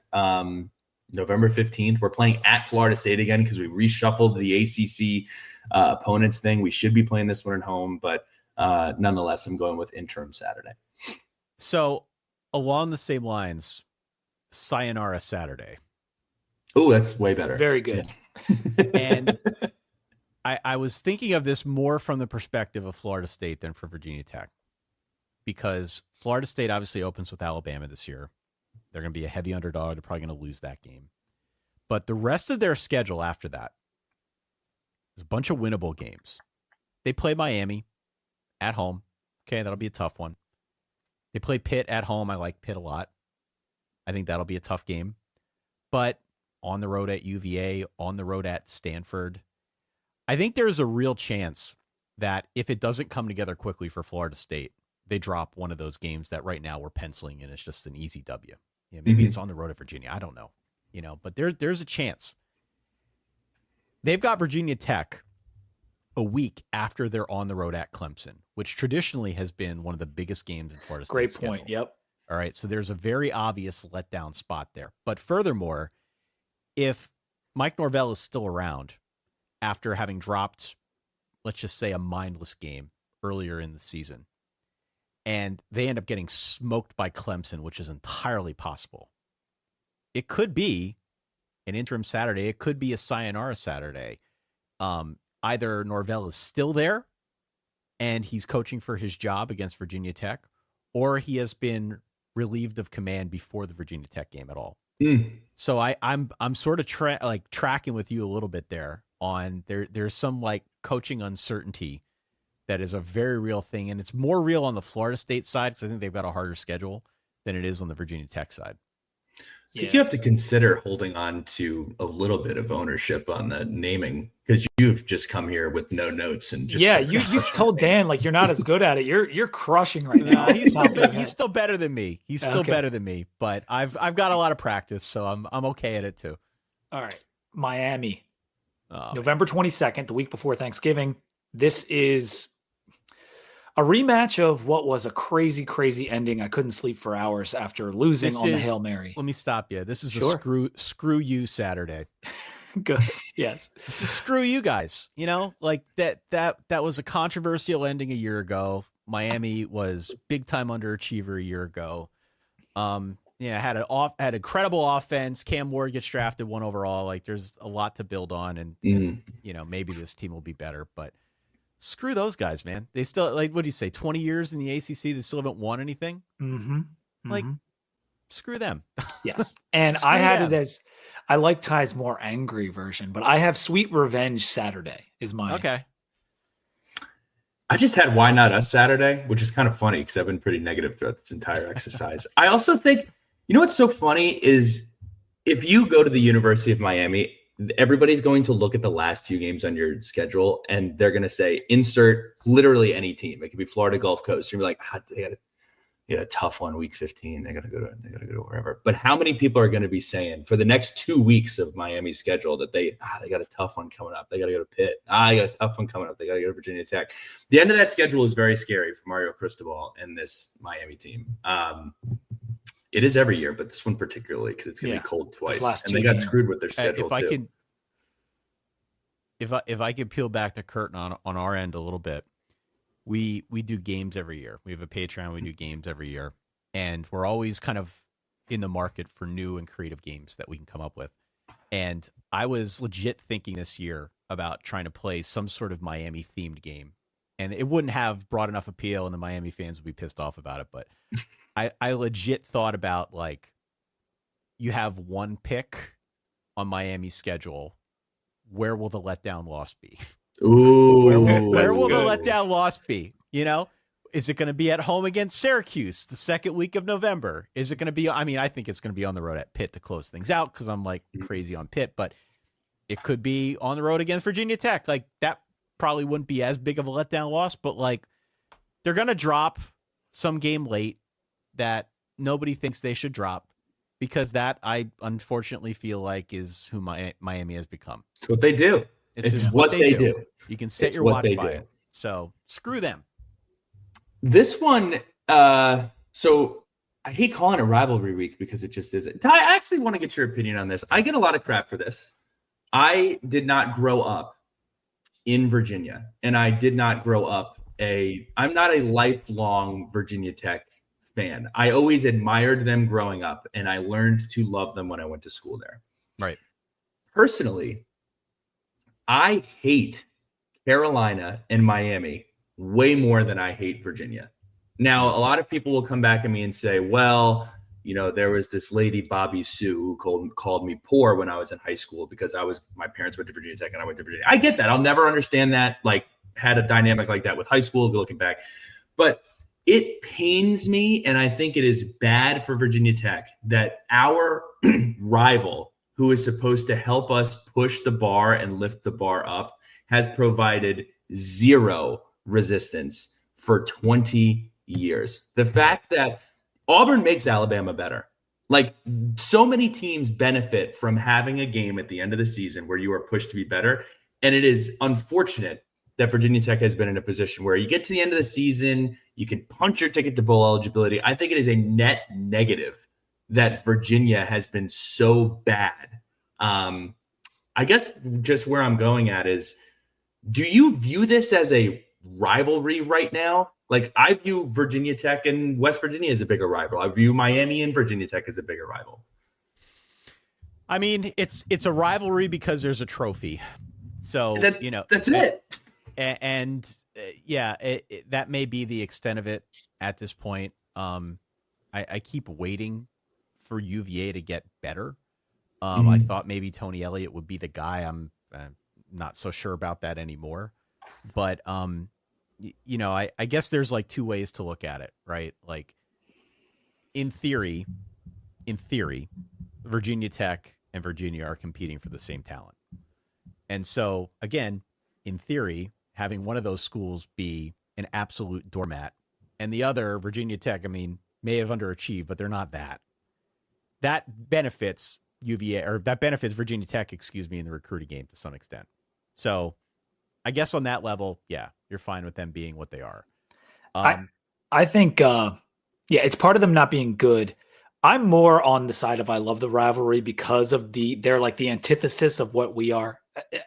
[SPEAKER 1] November 15th, we're playing at Florida State again because we reshuffled the ACC opponents thing. We should be playing this one at home, but nonetheless, I'm going with interim Saturday.
[SPEAKER 3] So along the same lines, sayonara Saturday.
[SPEAKER 1] Oh, that's way better.
[SPEAKER 2] Very good.
[SPEAKER 1] Yeah.
[SPEAKER 3] And I was thinking of this more from the perspective of Florida State than for Virginia Tech, because Florida State obviously opens with Alabama this year. They're going to be a heavy underdog. They're probably going to lose that game. But the rest of their schedule after that is a bunch of winnable games. They play Miami at home. Okay, that'll be a tough one. They play Pitt at home. I like Pitt a lot. I think that'll be a tough game. But on the road at UVA, on the road at Stanford, I think there's a real chance that if it doesn't come together quickly for Florida State, they drop one of those games that right now we're penciling in as just an easy W. Yeah, maybe it's on the road at Virginia. I don't know. But there's a chance. They've got Virginia Tech a week after they're on the road at Clemson, which traditionally has been one of the biggest games in Florida State's
[SPEAKER 2] Great
[SPEAKER 3] schedule.
[SPEAKER 2] point. Yep.
[SPEAKER 3] All right, so there's a very obvious letdown spot there. But furthermore, if Mike Norvell is still around after having dropped, let's just say, a mindless game earlier in the season, and they end up getting smoked by Clemson, which is entirely possible, it could be an interim Saturday. It could be a sayonara Saturday. Either Norvell is still there and he's coaching for his job against Virginia Tech, or he has been relieved of command before the Virginia Tech game at all. So I'm sort of tracking with you a little bit there on there's some like coaching uncertainty that is a very real thing, and it's more real on the Florida State side because I think they've got a harder schedule than it is on the Virginia Tech side.
[SPEAKER 1] I think you have to consider holding on to a little bit of ownership on the naming, because you've just come here with no notes and just
[SPEAKER 2] you told Dan like you're not as good at it. You're crushing right now.
[SPEAKER 3] He's still better than me. He's still better than me, but I've got a lot of practice, so I'm okay at it too.
[SPEAKER 2] All right, Miami, November 22nd, the week before Thanksgiving. This is a rematch of what was a crazy, crazy ending. I couldn't sleep for hours after losing the Hail Mary.
[SPEAKER 3] Let me stop you. This is a screw you Saturday.
[SPEAKER 2] Good. Yes.
[SPEAKER 3] This is screw you guys. Like that was a controversial ending a year ago. Miami was big time underachiever a year ago. Had a credible offense. Cam Ward gets drafted 1 overall. Like, there's a lot to build on, and maybe this team will be better, but screw those guys, man. They still, like, what do you say, 20 years in the ACC, they still haven't won anything? Like, screw them.
[SPEAKER 2] Yes. And I had it as, I like Ty's more angry version, but I have Sweet Revenge Saturday is mine.
[SPEAKER 3] Okay.
[SPEAKER 1] I just had Why Not Us Saturday, which is kind of funny because I've been pretty negative throughout this entire exercise. I also think, what's so funny is if you go to the University of Miami, everybody's going to look at the last few games on your schedule and they're going to say, insert literally any team. It could be Florida Gulf Coast. You're like, they got a tough one, week 15. They got to go to wherever. But how many people are going to be saying for the next 2 weeks of Miami's schedule that they got a tough one coming up? They got to go to Pitt. They got a tough one coming up. They got to go to Virginia Tech. The end of that schedule is very scary for Mario Cristobal and this Miami team. It is every year, but this one particularly because it's going to be cold twice, and they got screwed with their schedule too.
[SPEAKER 3] If I could peel back the curtain on our end a little bit, we do games every year. We have a Patreon. We do games every year, and we're always kind of in the market for new and creative games that we can come up with. And I was legit thinking this year about trying to play some sort of Miami themed game, and it wouldn't have broad enough appeal, and the Miami fans would be pissed off about it. But I legit thought about, like, you have one pick on Miami's schedule. Where will the letdown loss be?
[SPEAKER 1] Ooh,
[SPEAKER 3] where will the letdown loss be? You know, is it going to be at home against Syracuse the second week of November? Is it going to be, I mean, I think it's going to be on the road at Pitt to close things out because I'm like crazy on Pitt, but it could be on the road against Virginia Tech. Like, that probably wouldn't be as big of a letdown loss, but like, they're going to drop some game late that nobody thinks they should drop, because that, I unfortunately feel like, is who Miami has become.
[SPEAKER 1] It's what they do. It's what they do.
[SPEAKER 3] You can set your watch by it. So screw them.
[SPEAKER 1] This one, so I hate calling it rivalry week because it just isn't. Ty, I actually want to get your opinion on this. I get a lot of crap for this. I did not grow up in Virginia, and I did not grow up I'm not a lifelong Virginia Tech fan. I always admired them growing up, and I learned to love them when I went to school there.
[SPEAKER 3] Right.
[SPEAKER 1] Personally, I hate Carolina and Miami way more than I hate Virginia. Now, a lot of people will come back at me and say, well, you know, there was this lady, Bobby Sue, who called me poor when I was in high school because my parents went to Virginia Tech and I went to Virginia. I get that. I'll never understand that, like, had a dynamic like that with high school looking back. But it pains me, and I think it is bad for Virginia Tech that our rival, who is supposed to help us push the bar and lift the bar up, has provided zero resistance for 20 years. The fact that Auburn makes Alabama better. Like, so many teams benefit from having a game at the end of the season where you are pushed to be better. And it is unfortunate that Virginia Tech has been in a position where you get to the end of the season, you can punch your ticket to bowl eligibility. I think it is a net negative that Virginia has been so bad. I guess just where I'm going at is, do you view this as a rivalry right now? Like, I view Virginia Tech and West Virginia as a bigger rival. I view Miami and Virginia Tech as a bigger rival.
[SPEAKER 3] I mean, it's a rivalry because there's a trophy. So,
[SPEAKER 1] that's it.
[SPEAKER 3] And that may be the extent of it at this point. I keep waiting for UVA to get better. I thought maybe Tony Elliott would be the guy. I'm not so sure about that anymore. But, I guess there's like two ways to look at it, right? Like, in theory, Virginia Tech and Virginia are competing for the same talent. And so, again, in theory, having one of those schools be an absolute doormat and the other, Virginia Tech, I mean, may have underachieved, but they're not that. That benefits Virginia Tech, in the recruiting game to some extent. So I guess on that level, yeah, you're fine with them being what they are.
[SPEAKER 2] I think, it's part of them not being good. I'm more on the side of I love the rivalry because of they're like the antithesis of what we are.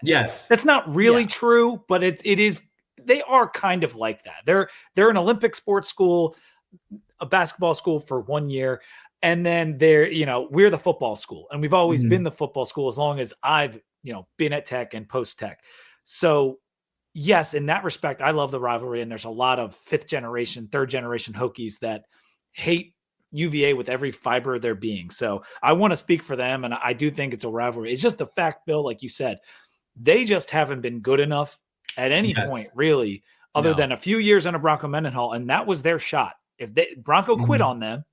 [SPEAKER 1] Yes.
[SPEAKER 2] That's not really true, but it is. They are kind of like that. They're an Olympic sports school, a basketball school for 1 year. And then we're the football school, and we've always been the football school as long as I've, been at Tech and post Tech. So yes, in that respect, I love the rivalry. And there's a lot of third generation Hokies that hate UVA with every fiber of their being. So I want to speak for them. And I do think it's a rivalry. It's just the fact, Bill, like you said, they just haven't been good enough at any point, really, other than a few years under Bronco Mendenhall. And that was their shot. If Bronco quit on them,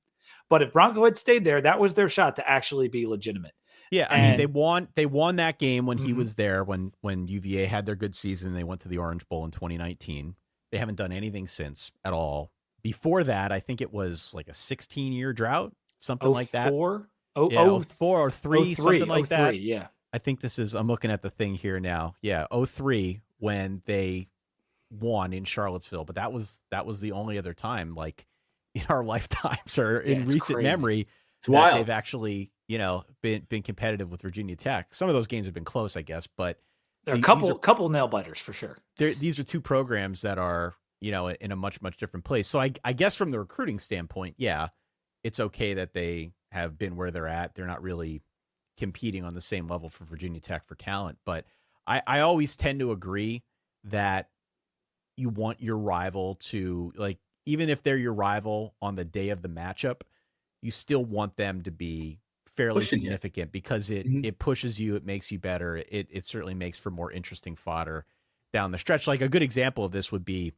[SPEAKER 2] but if Bronco had stayed there, that was their shot to actually be legitimate.
[SPEAKER 3] Yeah, I mean, they won that game when he was there, when UVA had their good season. They went to the Orange Bowl in 2019. They haven't done anything since at all. Before that, I think it was like a 16-year drought, something like that.
[SPEAKER 2] 04
[SPEAKER 3] or 3, something like that.
[SPEAKER 2] Yeah.
[SPEAKER 3] I think I'm looking at the thing here now. Yeah, 03 when they won in Charlottesville, but that was the only other time, like, in our lifetimes or in recent memory,
[SPEAKER 1] it's wild.
[SPEAKER 3] They've actually, been competitive with Virginia Tech. Some of those games have been close, I guess, but
[SPEAKER 2] there are a couple nail biters for sure.
[SPEAKER 3] These are two programs that are, in a much, much different place. So I guess from the recruiting standpoint, yeah, it's okay that they have been where they're at. They're not really competing on the same level for Virginia Tech for talent. But I always tend to agree that you want your rival to, like, even if they're your rival on the day of the matchup, you still want them to be fairly significant because it pushes you, it makes you better. It certainly makes for more interesting fodder down the stretch. Like a good example of this would be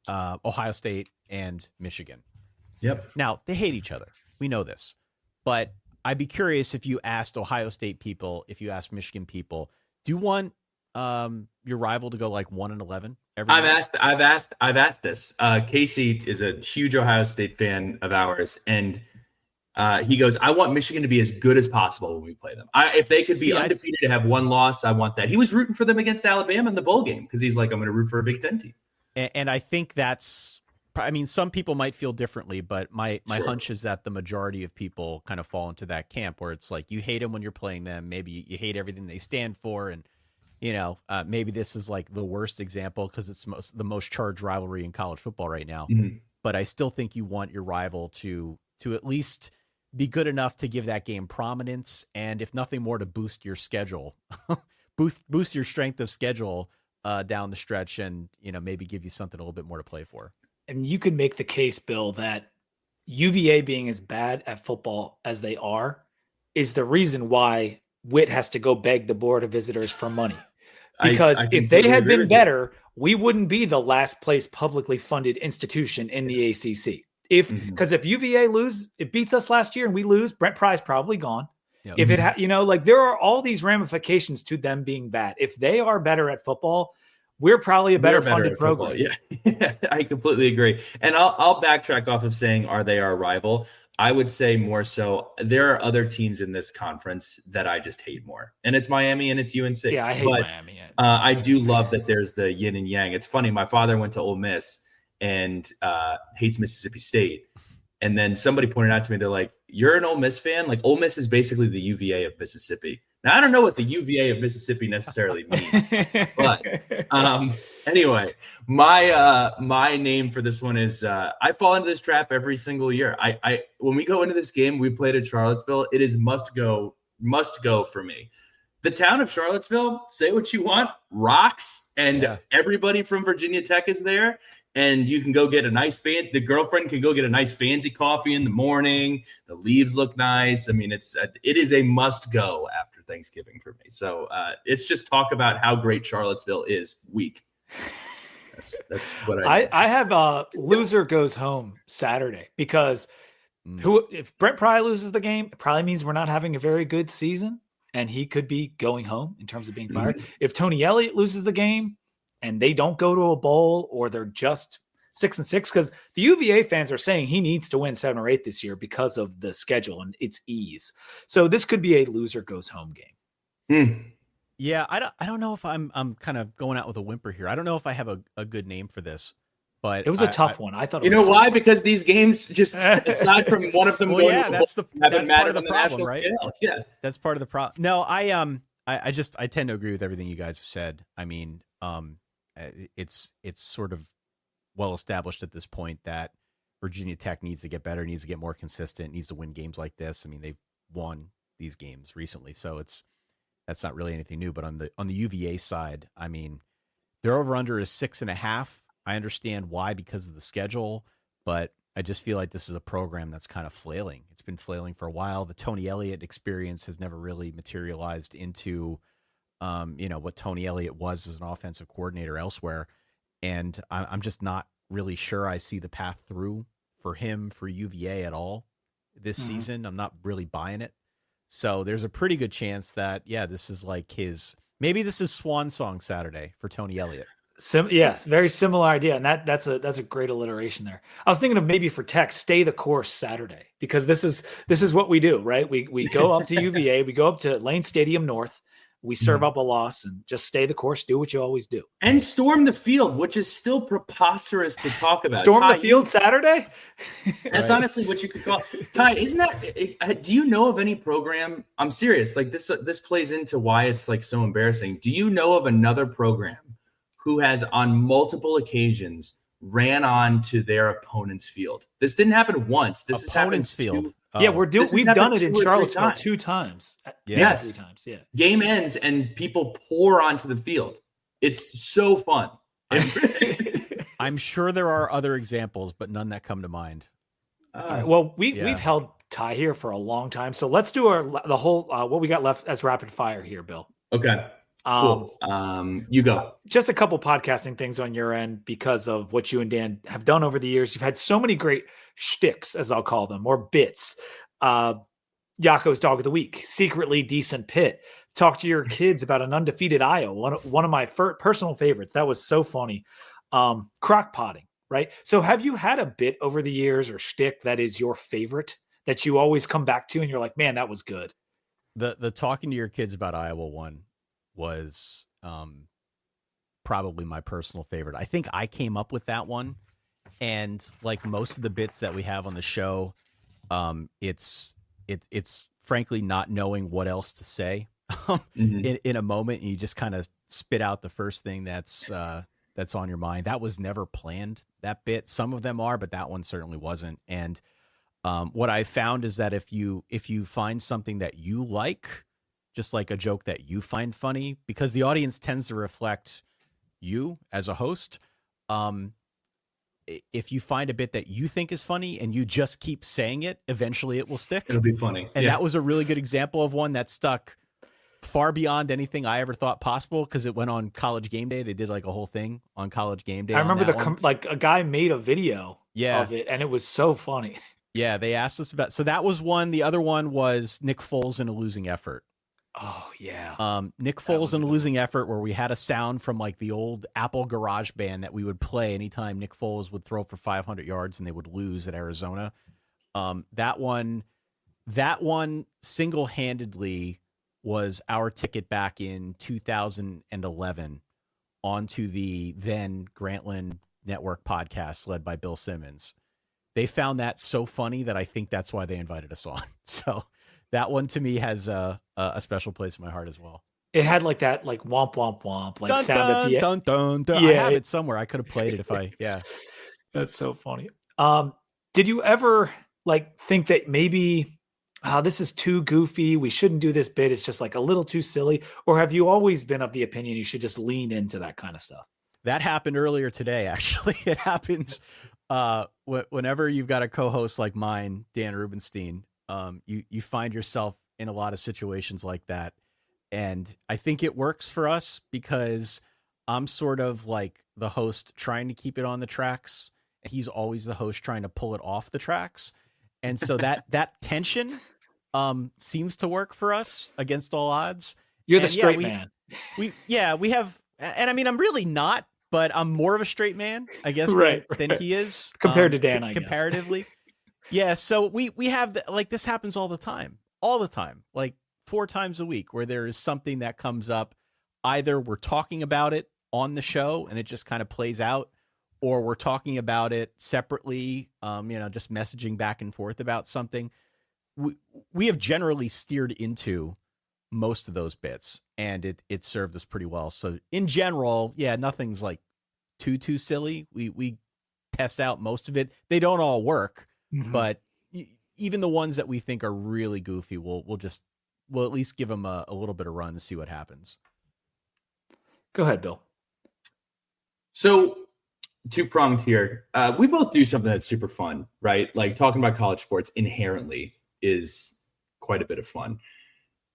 [SPEAKER 3] Ohio State and Michigan.
[SPEAKER 1] Yep.
[SPEAKER 3] Now, they hate each other. We know this. But I'd be curious if you asked Ohio State people, if you asked Michigan people, do you want your rival to go like 1-11 every year?
[SPEAKER 1] I've asked this. Casey is a huge Ohio State fan of ours, and he goes, I want Michigan to be as good as possible when we play them. If they could be undefeated to have one loss, I want that. He was rooting for them against Alabama in the bowl game because he's like, I'm going to root for a Big Ten team.
[SPEAKER 3] And I think that's, I mean, some people might feel differently, but my hunch is that the majority of people kind of fall into that camp where it's like you hate them when you're playing them. Maybe you hate everything they stand for. And, you know, maybe this is like the worst example because it's the most charged rivalry in college football right now. Mm-hmm. But I still think you want your rival to at least be good enough to give that game prominence. And if nothing more, to boost your schedule, boost your strength of schedule down the stretch, and, you know, maybe give you something a little bit more to play for.
[SPEAKER 2] And you could make the case, Bill, that UVA being as bad at football as they are is the reason why Witt has to go beg the Board of Visitors for money. Because if they had been better, we wouldn't be the last place publicly funded institution in the ACC. Because if UVA it beats us last year and we lose, Brent Pry's probably gone. Yep. If it like there are all these ramifications to them being bad. If they are better at football, we're probably a better funded program.
[SPEAKER 1] Yeah, I completely agree. And I'll backtrack off of saying, are they our rival? I would say more so there are other teams in this conference that I just hate more. And it's Miami and it's UNC.
[SPEAKER 2] Yeah, I hate Miami. Yeah.
[SPEAKER 1] I do love that there's the yin and yang. It's funny. My father went to Ole Miss and hates Mississippi State. And then somebody pointed out to me, they're like, you're an Ole Miss fan? Like, Ole Miss is basically the UVA of Mississippi. Now, I don't know what the UVA of Mississippi necessarily means. But anyway, my name for this one is I fall into this trap every single year. I when we go into this game, we played at Charlottesville. It is must go for me. The town of Charlottesville, say what you want, rocks. And everybody from Virginia Tech is there. And you can go get a nice the girlfriend can go get a nice fancy coffee in the morning. The leaves look nice. I mean, it is a must go after Thanksgiving for me. So it's just talk about how great Charlottesville is week. That's what
[SPEAKER 2] I have. Loser goes home Saturday because if Brent Pry loses the game, it probably means we're not having a very good season, and he could be going home in terms of being fired. Mm-hmm. If Tony Elliott loses the game and they don't go to a bowl, or they're just 6-6, because the UVA fans are saying he needs to win 7 or 8 this year because of the schedule and its ease. So this could be a loser goes home game.
[SPEAKER 3] Yeah, I don't know if I'm kind of going out with a whimper here. I don't know if I have a good name for this, but
[SPEAKER 2] it was a tough one. I thought.
[SPEAKER 1] You know why? Because these games, just aside from one of them,
[SPEAKER 3] that's part of the problem, right?
[SPEAKER 1] Scale. Yeah,
[SPEAKER 3] that's part of the problem. No, I tend to agree with everything you guys have said. I mean, it's sort of well established at this point that Virginia Tech needs to get better, needs to get more consistent, needs to win games like this. I mean, they've won these games recently, so that's not really anything new. But on the UVA side, I mean, their over under is 6.5. I understand why, because of the schedule, but I just feel like this is a program that's kind of flailing. It's been flailing for a while. The Tony Elliott experience has never really materialized into what Tony Elliott was as an offensive coordinator elsewhere. And I'm just not really sure I see the path through for him, for UVA at all this season. I'm not really buying it. So there's a pretty good chance that, this is like maybe this is Swan Song Saturday for Tony Elliott.
[SPEAKER 2] Yes, very similar idea. And that's a great alliteration there. I was thinking of maybe for Tech, stay the course Saturday, because this is what we do, right? We go up to UVA, we go up to Lane Stadium North, we serve up a loss and just stay the course, do what you always do.
[SPEAKER 1] And storm the field, which is still preposterous to talk about.
[SPEAKER 2] Storm the field Saturday?
[SPEAKER 1] That's honestly what you could call. Ty, isn't that, do you know of any program? I'm serious. Like this plays into why it's like so embarrassing. Do you know of another program who has on multiple occasions ran onto their opponent's field. This didn't happen once. This has happened
[SPEAKER 3] Opponent's field.
[SPEAKER 2] Yeah, we've done it in
[SPEAKER 1] 2 or 3
[SPEAKER 2] Charlottesville
[SPEAKER 1] times.
[SPEAKER 2] 2 times.
[SPEAKER 1] Yes.
[SPEAKER 2] 3 times. Yeah.
[SPEAKER 1] Game ends and people pour onto the field. It's so fun.
[SPEAKER 2] I'm
[SPEAKER 3] sure there are other examples, but none that come to mind.
[SPEAKER 2] All right. Well, we've held tie here for a long time, so let's do the whole what we got left as rapid fire here, Bill.
[SPEAKER 1] Okay. Cool. You go.
[SPEAKER 2] Just a couple podcasting things on your end because of what you and Dan have done over the years. You've had so many great shticks, as I'll call them, or bits. Yako's Dog of the Week, secretly decent pit. Talk to your kids about an undefeated Iowa. One of my personal favorites. That was so funny. Crock potting, right? So have you had a bit over the years or shtick that is your favorite that you always come back to and you're like, man, that was good?
[SPEAKER 3] The talking to your kids about Iowa one was probably my personal favorite. I think I came up with that one, and like most of the bits that we have on the show, it's frankly not knowing what else to say in a moment, and you just kind of spit out the first thing that's on your mind. That was never planned, that bit. Some of them are, but that one certainly wasn't. And what I found is that if you find something that you like, just like a joke that you find funny, because the audience tends to reflect you as a host. If you find a bit that you think is funny and you just keep saying it, eventually it will stick.
[SPEAKER 1] It'll be funny.
[SPEAKER 3] And that was a really good example of one that stuck far beyond anything I ever thought possible, because it went on College Game Day. They did like a whole thing on College Game Day.
[SPEAKER 2] I remember like a guy made a video of it, and it was so funny.
[SPEAKER 3] Yeah, they asked us about. So that was one. The other one was Nick Foles in a losing effort.
[SPEAKER 2] Oh yeah.
[SPEAKER 3] Nick Foles in a losing effort, where we had a sound from like the old Apple Garage Band that we would play anytime Nick Foles would throw for 500 yards and they would lose at Arizona. That one single-handedly was our ticket back in 2011 onto the then Grantland Network podcast led by Bill Simmons. They found that so funny that I think that's why they invited us on. So that one to me has a special place in my heart as well.
[SPEAKER 2] It had like that, like womp womp womp, like
[SPEAKER 3] dun,
[SPEAKER 2] sound
[SPEAKER 3] dun,
[SPEAKER 2] at the end.
[SPEAKER 3] Dun, dun, dun.
[SPEAKER 2] Yeah,
[SPEAKER 3] I have it somewhere. I could have played it if I. Yeah,
[SPEAKER 2] that's so funny. Did you ever like think that maybe this is too goofy, we shouldn't do this bit, it's just like a little too silly? Or have you always been of the opinion you should just lean into that kind of stuff?
[SPEAKER 3] That happened earlier today, actually. It happens whenever you've got a co-host like mine, Dan Rubenstein. You find yourself in a lot of situations like that. And I think it works for us because I'm sort of like the host trying to keep it on the tracks. He's always the host trying to pull it off the tracks. And so that tension seems to work for us against all odds.
[SPEAKER 2] You're the straight man.
[SPEAKER 3] We have, and I mean, I'm really not, but I'm more of a straight man, I guess, than he is.
[SPEAKER 2] Compared to Dan, I guess.
[SPEAKER 3] Comparatively. Yeah, so we have, like, this happens all the time, like 4 times a week, where there is something that comes up. Either we're talking about it on the show and it just kind of plays out, or we're talking about it separately, just messaging back and forth about something. We have generally steered into most of those bits, and it served us pretty well. So in general, yeah, nothing's like too silly. We test out most of it. They don't all work, but even the ones that we think are really goofy, we'll at least give them a little bit of run to see what happens.
[SPEAKER 2] Go ahead, Bill.
[SPEAKER 1] So, 2-pronged here. We both do something that's super fun, right? Like, talking about college sports inherently is quite a bit of fun.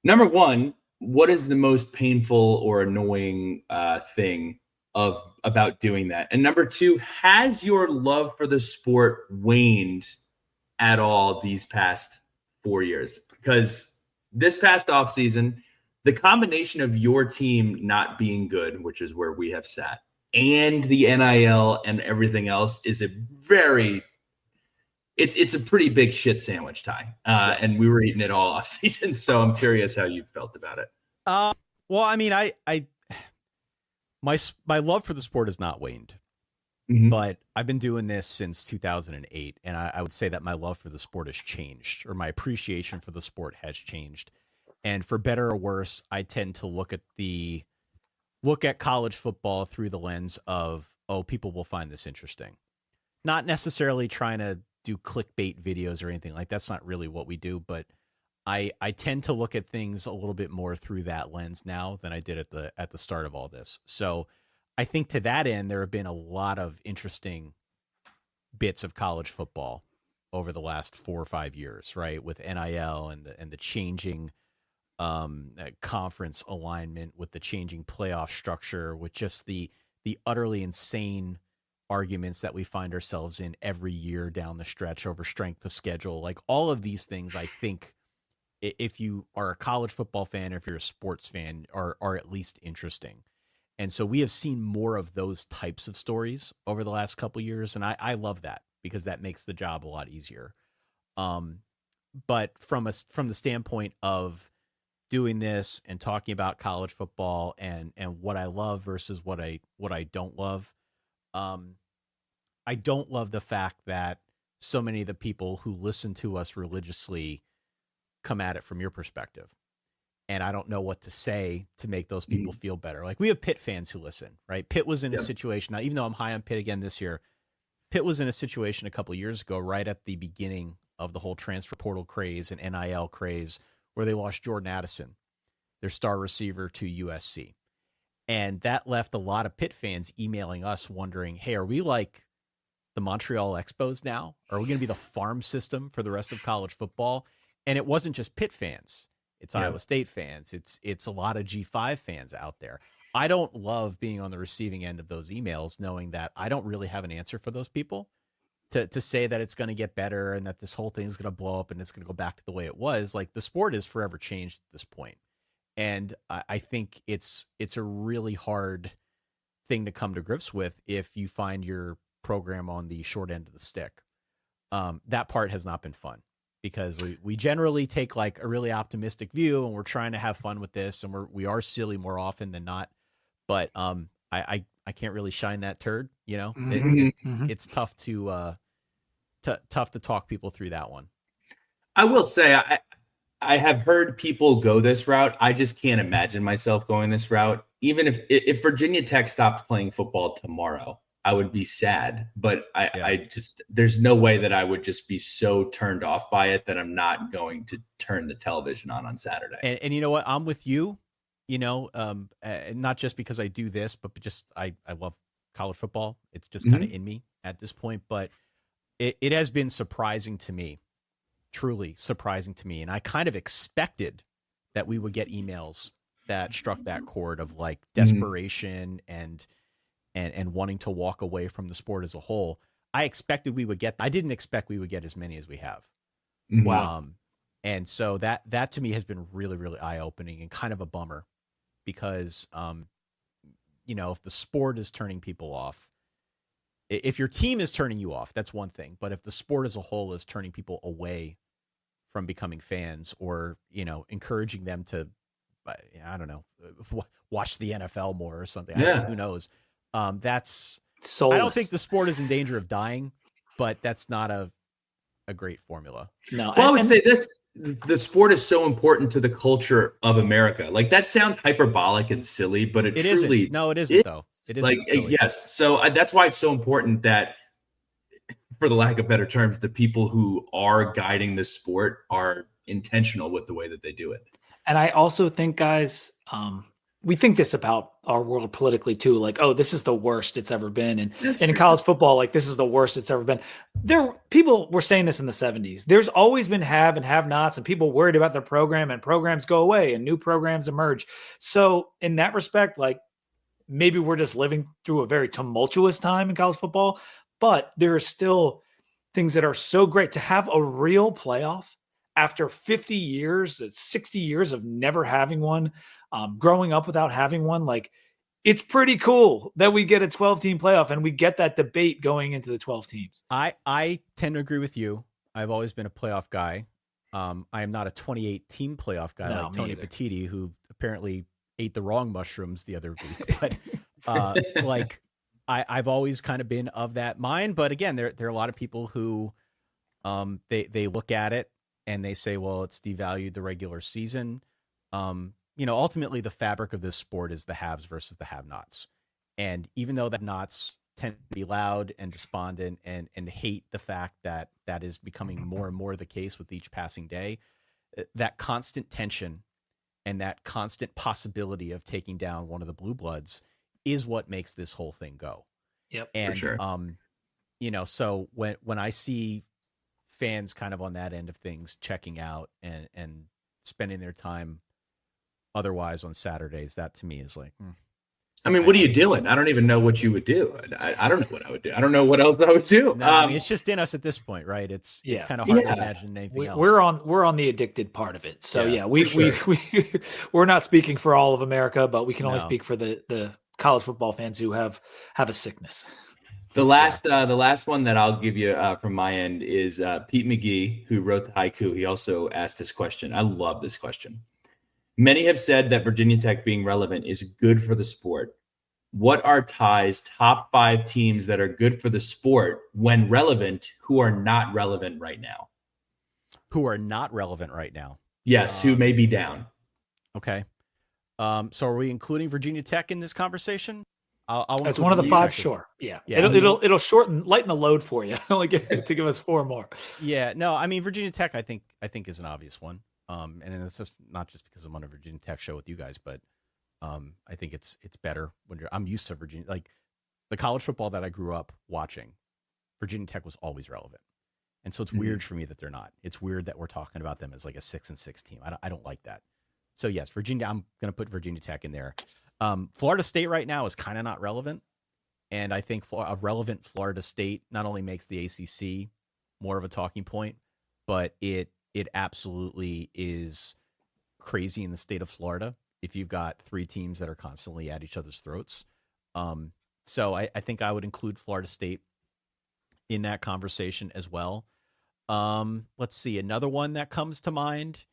[SPEAKER 1] Number one, what is the most painful or annoying thing about doing that? And number two, has your love for the sport waned at all these past 4 years? Because this past offseason, the combination of your team not being good, which is where we have sat, and the NIL and everything else is it's a pretty big shit sandwich, Ty. And we were eating it all off season. So I'm curious how you felt about it.
[SPEAKER 3] Well, I mean, my love for the sport has not waned, but I've been doing this since 2008. And I would say that my love for the sport has changed, or my appreciation for the sport has changed. And for better or worse, I tend to look at college football through the lens of oh, people will find this interesting. Not necessarily trying to do clickbait videos or anything like that's not really what we do, but I tend to look at things a little bit more through that lens now than I did at the start of all this. So I think to that end, there have been a lot of interesting bits of college football over the last 4 or 5 years, right? With NIL and the changing conference alignment, with the changing playoff structure, with just the utterly insane arguments that we find ourselves in every year down the stretch over strength of schedule. Like all of these things, I think if you are a college football fan or if you're a sports fan are at least interesting. And so we have seen more of those types of stories over the last couple of years. And I love that because that makes the job a lot easier. But from the standpoint of doing this and talking about college football and what I love versus what I don't love, I don't love the fact that so many of the people who listen to us religiously come at it from your perspective. And I don't know what to say to make those people feel better. Like we have Pitt fans who listen, right? Pitt was in a situation, now, even though I'm high on Pitt again this year, Pitt was in a situation a couple of years ago, right at the beginning of the whole transfer portal craze and NIL craze, where they lost Jordan Addison, their star receiver, to USC. And that left a lot of Pitt fans emailing us wondering, hey, are we like the Montreal Expos now? Are we going to be the farm system for the rest of college football? And it wasn't just Pitt fans. It's Iowa State fans. It's a lot of G5 fans out there. I don't love being on the receiving end of those emails, knowing that I don't really have an answer for those people to say that it's going to get better and that this whole thing is going to blow up and it's going to go back to the way it was. Like the sport is forever changed at this point. And I think it's a really hard thing to come to grips with if you find your program on the short end of the stick. That part has not been fun, because we generally take like a really optimistic view and we're trying to have fun with this, and we are silly more often than not. But I can't really shine that turd, you know. It's tough to talk people through that one.
[SPEAKER 1] I will say I have heard people go this route. I just can't imagine myself going this route. Even if Virginia Tech stopped playing football tomorrow, I would be sad, but I just, there's no way that I would just be so turned off by it that I'm not going to turn the television on Saturday.
[SPEAKER 3] And you know what? I'm with you, you know, not just because I do this, but just I love college football. It's just kind of in me at this point, but it has been surprising to me, truly surprising to me. And I kind of expected that we would get emails that struck that chord of like desperation and wanting to walk away from the sport as a whole. I expected we would get, I didn't expect we would get as many as we have.
[SPEAKER 2] Wow.
[SPEAKER 3] And so that to me has been really, really eye-opening and kind of a bummer, because, you know, if the sport is turning people off, if your team is turning you off, that's one thing. But if the sport as a whole is turning people away from becoming fans, or, you know, encouraging them to, I don't know, watch the NFL more or something. Who knows? That's soulless. I don't think the sport is in danger of dying, but that's not a great formula.
[SPEAKER 1] No. Well, I would say this, the sport is so important to the culture of America. Like that sounds hyperbolic and silly, but it truly
[SPEAKER 3] isn't. No, it isn't though. It isn't
[SPEAKER 1] like, silly. Yes. So that's why it's so important that, for the lack of better terms, the people who are guiding the sport are intentional with the way that they do it.
[SPEAKER 2] And I also think, guys, we think this about our world politically too. Like, oh, this is the worst it's ever been. And in college football, like this is the worst it's ever been. People were saying this in the 70s. There's always been have and have nots, and people worried about their program, and programs go away and new programs emerge. So in that respect, like maybe we're just living through a very tumultuous time in college football, but there are still things that are so great to have a real playoff after 50 years, 60 years of never having one. Growing up without having one, like it's pretty cool that we get a 12-team playoff and we get that debate going into the 12 teams.
[SPEAKER 3] I tend to agree with you. I've always been a playoff guy. I am not a 28-team playoff guy like Tony Petiti, who apparently ate the wrong mushrooms the other week. But like I've always kind of been of that mind. But again, there are a lot of people who they look at it and they say, well, it's devalued the regular season. You know, ultimately the fabric of this sport is the haves versus the have-nots. And even though the nots tend to be loud and despondent and hate the fact that that is becoming more and more the case with each passing day. That constant tension and that constant possibility of taking down one of the blue bloods is what makes this whole thing go.
[SPEAKER 2] Yep,
[SPEAKER 3] And,
[SPEAKER 1] for sure.
[SPEAKER 3] So when I see fans kind of on that end of things checking out and spending their time otherwise on Saturdays, that to me is like,
[SPEAKER 1] I mean, what are you doing? I don't even know what you would do. I don't know what I would do. I don't know what else I would do.
[SPEAKER 3] No, I mean, it's just in us at this point, right? It's kind of hard to imagine anything else.
[SPEAKER 2] We're on the addicted part of it. So we're not speaking for all of America, but we can only speak for the college football fans who have a sickness.
[SPEAKER 1] The last one that I'll give you from my end is Pete McGee, who wrote the haiku. He also asked this question. I love this question. Many have said that Virginia Tech being relevant is good for the sport. What are Ty's top 5 teams that are good for the sport when relevant, who are not relevant right now?
[SPEAKER 3] Who are not relevant right now?
[SPEAKER 1] Yes, who may be down.
[SPEAKER 3] Okay. So are we including Virginia Tech in this conversation?
[SPEAKER 2] As one of the 5, sure. Yeah. It'll lighten the load for you. To give us 4 more.
[SPEAKER 3] Yeah. No, I mean, Virginia Tech, I think is an obvious one. And it's just not just because I'm on a Virginia Tech show with you guys, but I think it's better when I'm used to Virginia, like the college football that I grew up watching. Virginia Tech was always relevant, and so it's weird for me that they're not. It's weird that we're talking about them as like a 6-6 team. I don't like that. So yes, Virginia. I'm going to put Virginia Tech in there. Florida State right now is kind of not relevant, and I think a relevant Florida State not only makes the ACC more of a talking point, but it absolutely is crazy in the state of Florida if you've got 3 teams that are constantly at each other's throats. So I think I would include Florida State in that conversation as well. Let's see. Another one that comes to mind,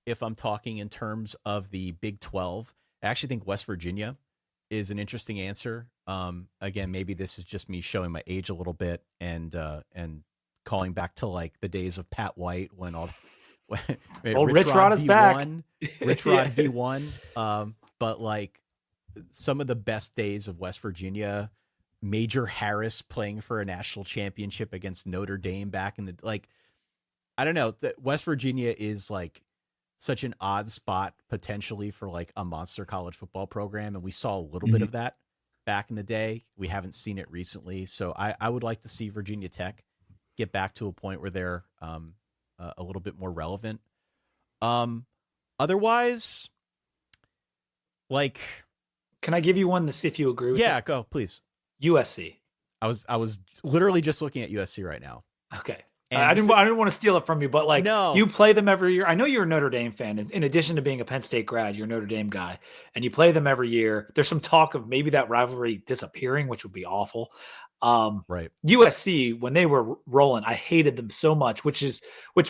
[SPEAKER 3] if I'm talking in terms of the Big 12, I actually think West Virginia is an interesting answer. Again, maybe this is just me showing my age a little bit and calling back to like the days of Pat White when
[SPEAKER 2] Rich Rod is back.
[SPEAKER 3] Rich Rod V1. But like some of the best days of West Virginia, Major Harris playing for a national championship against Notre Dame back in the, like, I don't know. West Virginia is like such an odd spot potentially for like a monster college football program. And we saw a little bit of that back in the day. We haven't seen it recently. So I would like to see Virginia Tech get back to a point where they're a little bit more relevant. Otherwise, like,
[SPEAKER 2] can I give you one to see if you agree with
[SPEAKER 3] it?
[SPEAKER 2] it?
[SPEAKER 3] Go, please.
[SPEAKER 2] USC.
[SPEAKER 3] I was literally just looking at USC right now.
[SPEAKER 2] Okay. I didn't want to steal it from you, but like, you play them every year. I know you're a Notre Dame fan. In addition to being a Penn State grad, you're a Notre Dame guy, and you play them every year. There's some talk of maybe that rivalry disappearing, which would be awful.
[SPEAKER 3] Right.
[SPEAKER 2] USC, when they were rolling, I hated them so much, which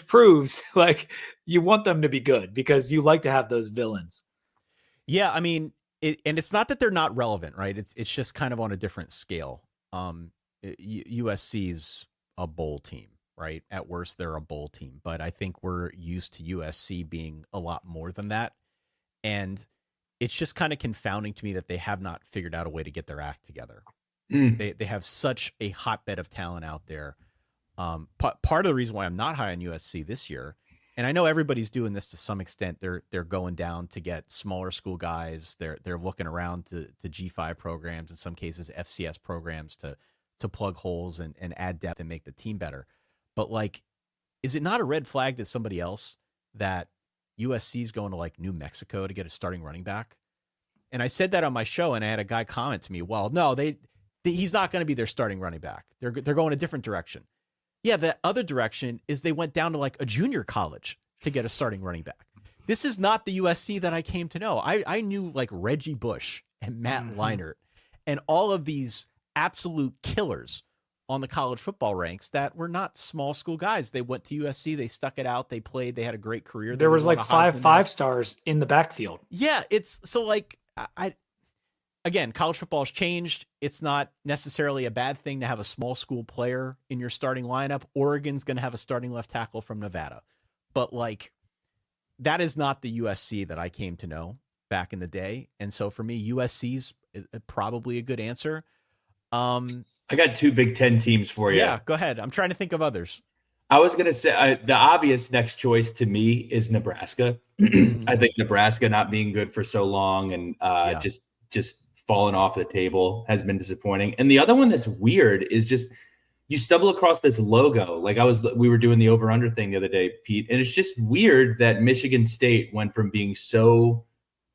[SPEAKER 2] proves like you want them to be good because you like to have those villains.
[SPEAKER 3] Yeah, I mean, it's not that they're not relevant, right? It's just kind of on a different scale. USC's a bowl team, right? At worst, they're a bowl team, but I think we're used to USC being a lot more than that. And it's just kind of confounding to me that they have not figured out a way to get their act together. They have such a hotbed of talent out there. Part of the reason why I'm not high on USC this year, and I know everybody's doing this to some extent, they're going down to get smaller school guys. They're looking around to G5 programs, in some cases FCS programs to plug holes and add depth and make the team better. But like, is it not a red flag to somebody else that USC is going to like New Mexico to get a starting running back? And I said that on my show, and I had a guy comment to me, well, no, he's not going to be their starting running back. They're going a different direction. Yeah, the other direction is they went down to like a junior college to get a starting running back. This is not the USC that I came to know. I knew like Reggie Bush and Matt Leinart and all of these absolute killers on the college football ranks that were not small school guys. They went to USC, they stuck it out, they played, they had a great career.
[SPEAKER 2] There was like five stars in the backfield.
[SPEAKER 3] Yeah, it's so like again, college football has changed. It's not necessarily a bad thing to have a small school player in your starting lineup. Oregon's going to have a starting left tackle from Nevada. But like, that is not the USC that I came to know back in the day. And so for me, USC's probably a good answer.
[SPEAKER 1] I got two Big Ten teams for you.
[SPEAKER 3] Yeah, go ahead. I'm trying to think of others.
[SPEAKER 1] I was going to say the obvious next choice to me is Nebraska. I think Nebraska not being good for so long and just falling off the table has been disappointing. And the other one that's weird is just you stumble across this logo. Like we were doing the over-under thing the other day, Pete, and it's just weird that Michigan State went from being so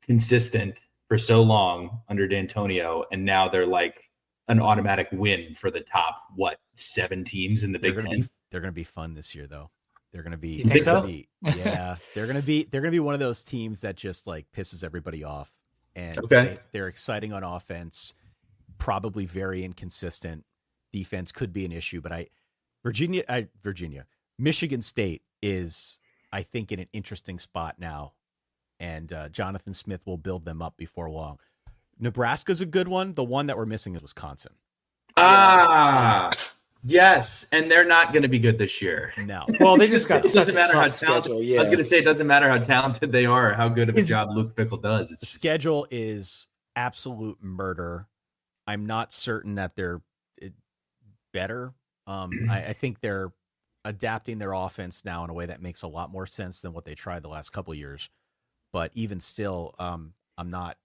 [SPEAKER 1] consistent for so long under D'Antonio, and now they're like an automatic win for the top 7 teams in the Big Ten.
[SPEAKER 3] They're going to be fun this year, though. They're going to be.
[SPEAKER 2] You think so?
[SPEAKER 3] Yeah, they're going to be. They're going to be one of those teams that just like pisses everybody off, and they're exciting on offense. Probably very inconsistent. Defense could be an issue, but Michigan State is, I think, in an interesting spot now, and Jonathan Smith will build them up before long. Nebraska's a good one. The one that we're missing is Wisconsin.
[SPEAKER 1] Yes, and they're not going to be good this year.
[SPEAKER 3] No.
[SPEAKER 2] Well, they just got
[SPEAKER 1] it doesn't matter how
[SPEAKER 2] schedule.
[SPEAKER 1] talented.
[SPEAKER 2] Yeah.
[SPEAKER 1] I was going to say it doesn't matter how talented they are, or how good of a job Luke Fickell does.
[SPEAKER 3] The schedule is absolute murder. I'm not certain that they're better. I think they're adapting their offense now in a way that makes a lot more sense than what they tried the last couple of years. But even still, I'm not.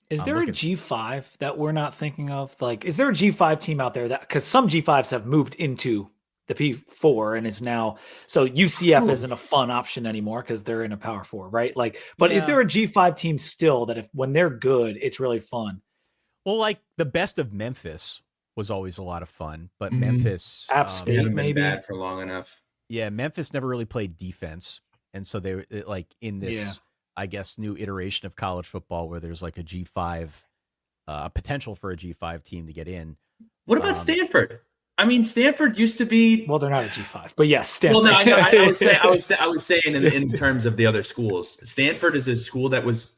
[SPEAKER 2] Is there a G5 that we're not thinking of? Like, is there a G5 team out there that, because some G5s have moved into the P4 and is now, so UCF isn't a fun option anymore because they're in a Power 4, right? Like, but is there a G5 team still that when they're good, it's really fun?
[SPEAKER 3] Well, like the best of Memphis was always a lot of fun, but Memphis
[SPEAKER 2] App State
[SPEAKER 1] haven't
[SPEAKER 2] maybe
[SPEAKER 1] been bad for long enough.
[SPEAKER 3] Yeah, Memphis never really played defense, and so they like in this. I guess, new iteration of college football where there's like a G5, potential for a G5 team to get in.
[SPEAKER 1] What about Stanford? I mean, Stanford used to be.
[SPEAKER 2] Well, they're not a G5, but yes, Stanford.
[SPEAKER 1] Well, no, I was saying in terms of the other schools, Stanford is a school that was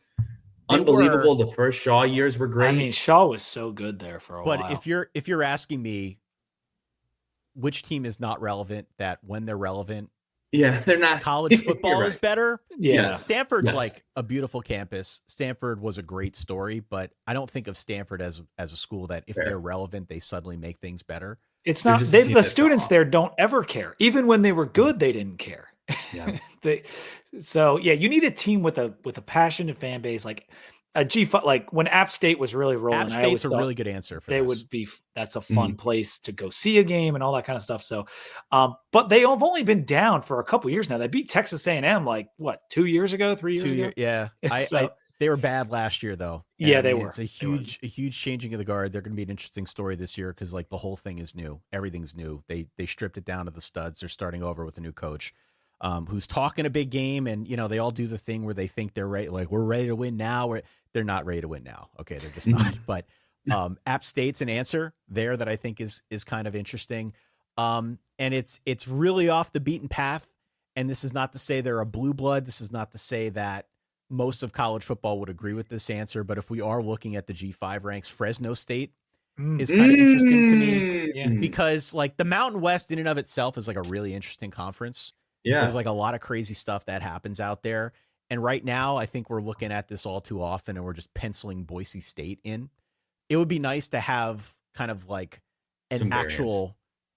[SPEAKER 1] unbelievable. The first Shaw years were great.
[SPEAKER 2] I mean, Shaw was so good there for a while.
[SPEAKER 3] But if you're asking me, which team is not relevant, that when they're relevant.
[SPEAKER 1] Yeah, they're not.
[SPEAKER 3] College football is better.
[SPEAKER 2] Yeah.
[SPEAKER 3] Stanford's like a beautiful campus. Stanford was a great story, but I don't think of Stanford as a school that if they're relevant, they suddenly make things better.
[SPEAKER 2] It's not. The students there don't ever care. Even when they were good, they didn't care.
[SPEAKER 1] Yeah.
[SPEAKER 2] You need a team with a passionate fan base, like a G5. Like when App State was really rolling,
[SPEAKER 3] App State's a really good answer for this.
[SPEAKER 2] That's a fun place to go see a game and all that kind of stuff. So, but they have only been down for a couple years now. They beat Texas A&M like what, 2 years ago, 3 years ago?
[SPEAKER 3] Yeah. They were bad last year though.
[SPEAKER 2] Yeah, they were.
[SPEAKER 3] It's a huge changing of the guard. They're going to be an interesting story this year because like the whole thing is new. Everything's new. They stripped it down to the studs. They're starting over with a new coach. Who's talking a big game, and they all do the thing where they think they're right, like we're ready to win now. They're not ready to win now. Okay, they're just not. But App State's an answer there that I think is kind of interesting, and it's really off the beaten path. And this is not to say they're a blue blood. This is not to say that most of college football would agree with this answer. But if we are looking at the G5 ranks, Fresno State is kind of interesting to me because like the Mountain West in and of itself is like a really interesting conference.
[SPEAKER 1] Yeah.
[SPEAKER 3] There's like a lot of crazy stuff that happens out there. And right now, I think we're looking at this all too often and we're just penciling Boise State in. It would be nice to have kind of like an actual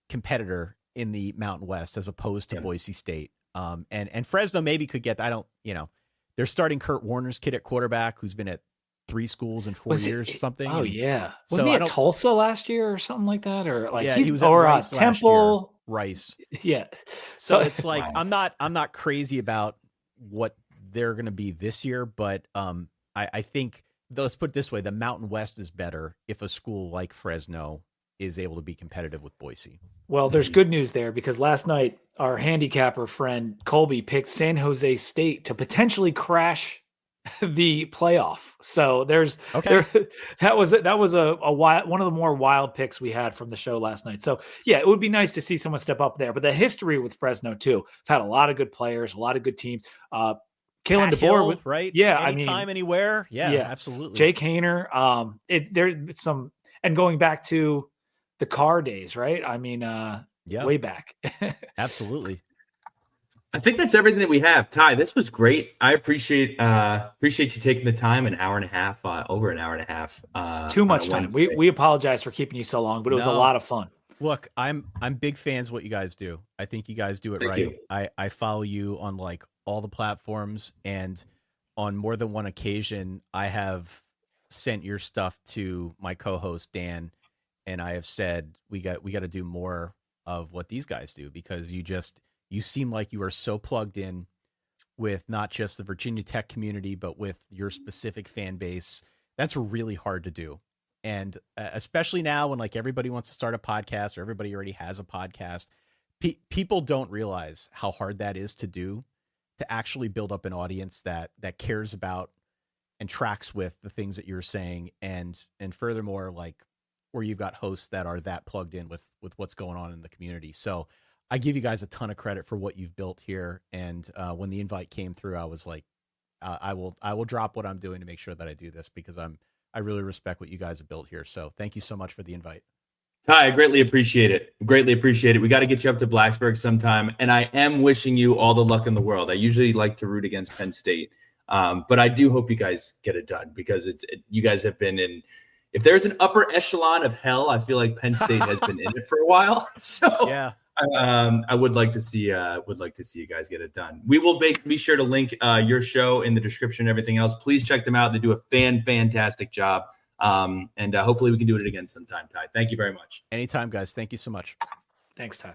[SPEAKER 3] competitor in the Mountain West as opposed to Boise State. And Fresno maybe could get, they're starting Kurt Warner's kid at quarterback who's been at 3 schools in 4 years or something.
[SPEAKER 2] Oh, yeah. Wasn't he at Tulsa last year or something like that? Or like
[SPEAKER 3] he was at Rice
[SPEAKER 2] Temple.
[SPEAKER 3] Rice.
[SPEAKER 2] Yeah.
[SPEAKER 3] So it's like I'm not crazy about what they're going to be this year, but I think let's put it this way: the Mountain West is better if a school like Fresno is able to be competitive with Boise.
[SPEAKER 2] Well, there's good news there because last night our handicapper friend Colby picked San Jose State to potentially crash the playoff. So that was one of the more wild picks we had from the show last night. So yeah, it would be nice to see someone step up there. But the history with Fresno too, have had a lot of good players, a lot of good teams. Kalen DeBoer,
[SPEAKER 3] right?
[SPEAKER 2] Yeah,
[SPEAKER 3] anytime, anywhere. Yeah, absolutely.
[SPEAKER 2] Jake Hayner. There's some, and going back to the Carr days, right? I mean, way back.
[SPEAKER 3] Absolutely.
[SPEAKER 1] I think that's everything that we have. Ty, this was great. I appreciate you taking the time, an hour and a half, over an hour and a half.
[SPEAKER 2] Too much time. We apologize for keeping you so long, but it was a lot of fun.
[SPEAKER 3] Look, I'm big fans of what you guys do. I think you guys do it right.
[SPEAKER 1] You.
[SPEAKER 3] I follow you on like all the platforms, and on more than one occasion, I have sent your stuff to my co-host Dan, and I have said we got to do more of what these guys do, because you seem like you are so plugged in with not just the Virginia Tech community, but with your specific fan base. That's really hard to do. And especially now when like everybody wants to start a podcast, or everybody already has a podcast, people don't realize how hard that is to do, to actually build up an audience that cares about and tracks with the things that you're saying. And furthermore, like where you've got hosts that are that plugged in with what's going on in the community. So I give you guys a ton of credit for what you've built here. And when the invite came through, I was like, I will drop what I'm doing to make sure that I do this, because I really respect what you guys have built here. So thank you so much for the invite.
[SPEAKER 1] Ty, I greatly appreciate it. Greatly appreciate it. We got to get you up to Blacksburg sometime. And I am wishing you all the luck in the world. I usually like to root against Penn State. But I do hope you guys get it done, because you guys have been in, if there's an upper echelon of hell, I feel like Penn State has been in it for a while. So yeah. I would like to see you guys get it done. We will be sure to link your show in the description and everything else. Please check them out. They do a fantastic job. And hopefully we can do it again sometime, Ty. Thank you very much.
[SPEAKER 3] Anytime, guys. Thank you so much.
[SPEAKER 2] Thanks, Ty.